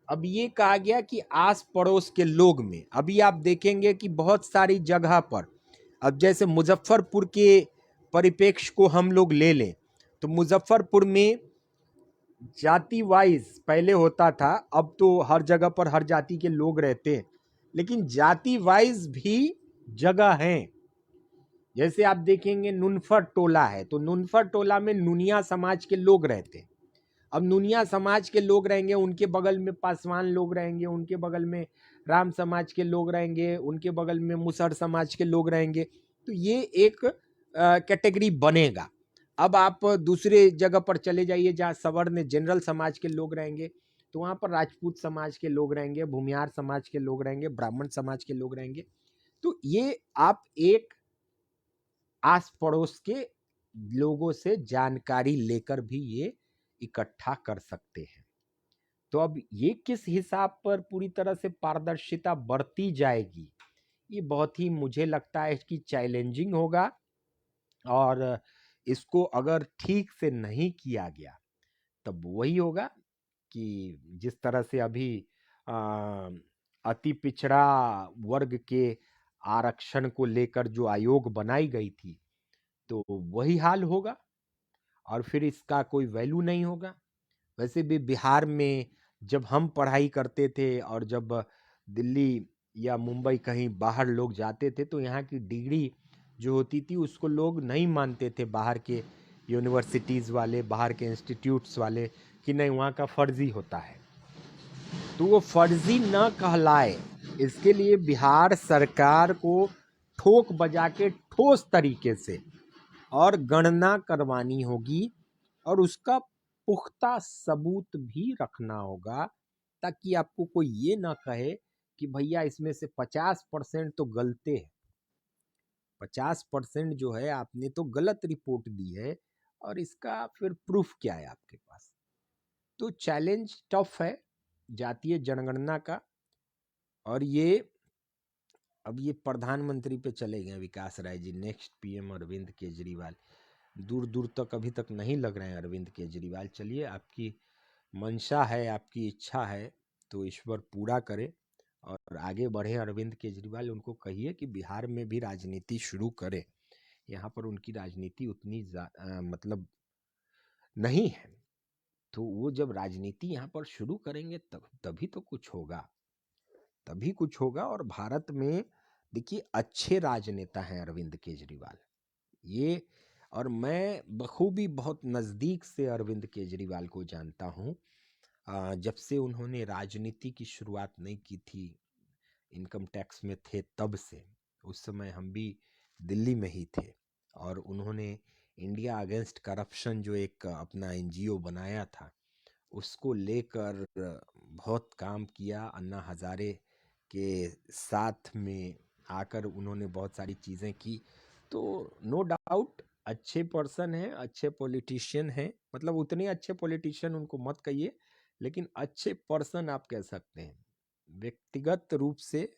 अब ये कहा गया कि आस पड़ोस के लोग में, अभी आप देखेंगे कि बहुत सारी जगह पर, अब जैसे मुजफ्फरपुर के परिप्रेक्ष्य को हम लोग ले लें तो मुजफ्फरपुर में जाति वाइज पहले होता था, अब तो हर जगह पर हर जाति के लोग रहते हैं, लेकिन जाति वाइज भी जगह हैं। जैसे आप देखेंगे नुनफर टोला है, तो नुनफर टोला में नुनिया समाज के लोग रहते हैं। अब नुनिया समाज के लोग रहेंगे, उनके बगल में पासवान लोग रहेंगे, उनके बगल में राम समाज के लोग रहेंगे, उनके बगल में मुसहर समाज के लोग रहेंगे। तो ये एक कैटेगरी बनेगा। अब आप दूसरे जगह पर चले जाइए जहाँ सवर्ण जनरल समाज के लोग रहेंगे, तो वहाँ पर राजपूत समाज के लोग रहेंगे, भूमिहार समाज के लोग रहेंगे, ब्राह्मण समाज के लोग रहेंगे। तो ये आप एक आस पड़ोस के लोगों से जानकारी लेकर भी ये इकट्ठा कर सकते हैं। तो अब ये किस हिसाब पर पूरी तरह से पारदर्शिता बरती जाएगी, ये बहुत ही मुझे लगता है कि चैलेंजिंग होगा। और इसको अगर ठीक से नहीं किया गया तब वही होगा कि जिस तरह से अभी अति पिछड़ा वर्ग के आरक्षण को लेकर जो आयोग बनाई गई थी, तो वही हाल होगा और फिर इसका कोई वैल्यू नहीं होगा। वैसे भी बिहार में जब हम पढ़ाई करते थे और जब दिल्ली या मुंबई कहीं बाहर लोग जाते थे, तो यहाँ की डिग्री जो होती थी उसको लोग नहीं मानते थे, बाहर के यूनिवर्सिटीज़ वाले, बाहर के इंस्टीट्यूट्स वाले, कि नहीं वहाँ का फर्जी होता है। तो वो फर्जी न कहलाए, इसके लिए बिहार सरकार को ठोक बजा के ठोस तरीके से और गणना करवानी होगी और उसका पुख्ता सबूत भी रखना होगा, ताकि आपको कोई ये ना कहे कि भैया इसमें से 50% तो गलते हैं, 50% जो है आपने तो गलत रिपोर्ट दी है और इसका फिर प्रूफ क्या है आपके पास। तो चैलेंज टफ है जातीय जनगणना का। और ये अब ये प्रधानमंत्री पे चले गए विकास राय जी, नेक्स्ट पीएम अरविंद केजरीवाल। दूर दूर तक अभी तक नहीं लग रहे हैं अरविंद केजरीवाल। चलिए, आपकी मंशा है, आपकी इच्छा है तो ईश्वर पूरा करे और आगे बढ़े अरविंद केजरीवाल। उनको कहिए कि बिहार में भी राजनीति शुरू करे। यहाँ पर उनकी राजनीति उतनी मतलब नहीं है, तो वो जब राजनीति यहाँ पर शुरू करेंगे तभी तो कुछ होगा, तभी कुछ होगा। और भारत में देखिए अच्छे राजनेता हैं अरविंद केजरीवाल ये, और मैं बखूबी बहुत नज़दीक से अरविंद केजरीवाल को जानता हूँ। जब से उन्होंने राजनीति की शुरुआत नहीं की थी, इनकम टैक्स में थे तब से, उस समय हम भी दिल्ली में ही थे, और उन्होंने इंडिया अगेंस्ट करप्शन जो एक अपना एनजीओ बनाया था उसको लेकर बहुत काम किया। अन्ना हजारे के साथ में आकर उन्होंने बहुत सारी चीज़ें की। तो नो डाउट अच्छे पर्सन हैं, अच्छे पॉलिटिशियन हैं, मतलब उतने अच्छे पॉलिटिशियन उनको मत कहिए, लेकिन अच्छे पर्सन आप कह सकते हैं। व्यक्तिगत रूप से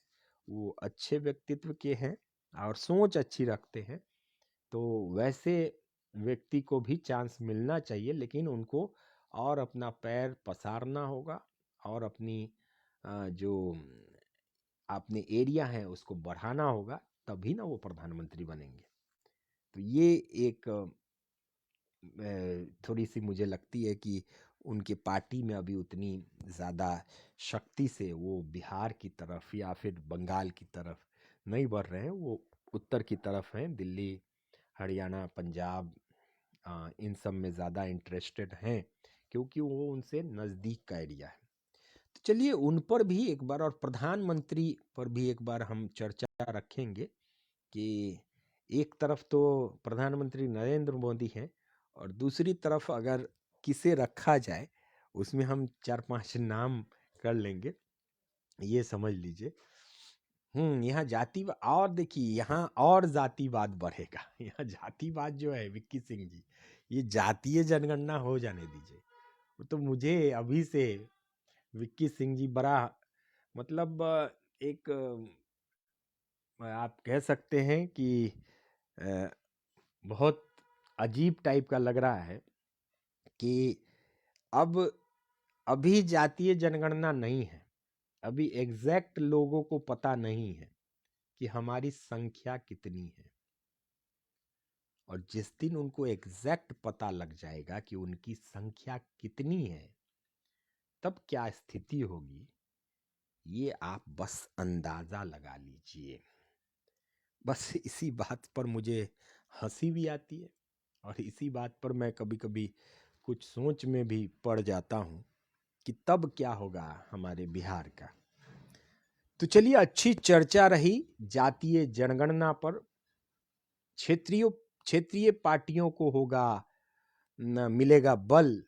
वो अच्छे व्यक्तित्व के हैं और सोच अच्छी रखते हैं, तो वैसे व्यक्ति को भी चांस मिलना चाहिए, लेकिन उनको और अपना पैर पसारना होगा और अपनी जो अपने एरिया है उसको बढ़ाना होगा, तभी ना वो प्रधानमंत्री बनेंगे। तो ये एक थोड़ी सी मुझे लगती है कि उनके पार्टी में अभी उतनी ज़्यादा शक्ति से वो बिहार की तरफ या फिर बंगाल की तरफ नहीं बढ़ रहे हैं, वो उत्तर की तरफ हैं, दिल्ली, हरियाणा, पंजाब, इन सब में ज़्यादा इंटरेस्टेड हैं क्योंकि वो उनसे नज़दीक का एरिया है। तो चलिए उन पर भी एक बार, और प्रधानमंत्री पर भी एक बार हम चर्चा रखेंगे कि एक तरफ तो प्रधानमंत्री नरेंद्र मोदी हैं और दूसरी तरफ अगर किसे रखा जाए उसमें हम 4-5 नाम कर लेंगे, ये समझ लीजिए। यहाँ और देखिए यहाँ और जातिवाद बढ़ेगा। यहाँ जातिवाद जो है विक्की सिंह जी, ये जातीय जनगणना हो जाने दीजिए। वो तो मुझे अभी से विक्की सिंह जी बड़ा मतलब एक आप कह सकते हैं कि अ, बहुत अजीब टाइप का लग रहा है कि अब अभी जातीय जनगणना नहीं है, अभी एग्जैक्ट लोगों को पता नहीं है कि हमारी संख्या कितनी है। और जिस दिन उनको एग्जैक्ट पता लग जाएगा कि उनकी संख्या कितनी है, तब क्या स्थिति होगी, ये आप बस अंदाजा लगा लीजिए। बस इसी बात पर मुझे हंसी भी आती है और इसी बात पर मैं कभी कभी कुछ सोच में भी पड़ जाता हूँ कि तब क्या होगा हमारे बिहार का। तो चलिए, अच्छी चर्चा रही जातीय जनगणना पर। क्षेत्रीय क्षेत्रीय पार्टियों को होगा न मिलेगा बल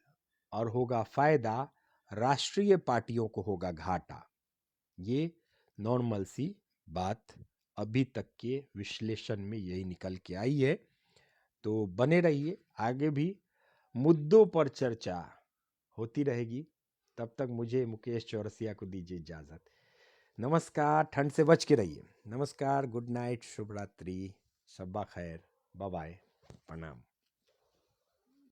और होगा फायदा, राष्ट्रीय पार्टियों को होगा घाटा। ये नॉर्मल सी बात अभी तक के विश्लेषण में यही निकल के आई है। तो बने रहिए, आगे भी मुद्दों पर चर्चा होती रहेगी। तब तक मुझे मुकेश चौरसिया को दीजिए इजाजत। नमस्कार, ठंड से बच के रहिए। नमस्कार, गुड नाइट, शुभ रात्रि, शब्बा खैर, बाय बाय, प्रणाम।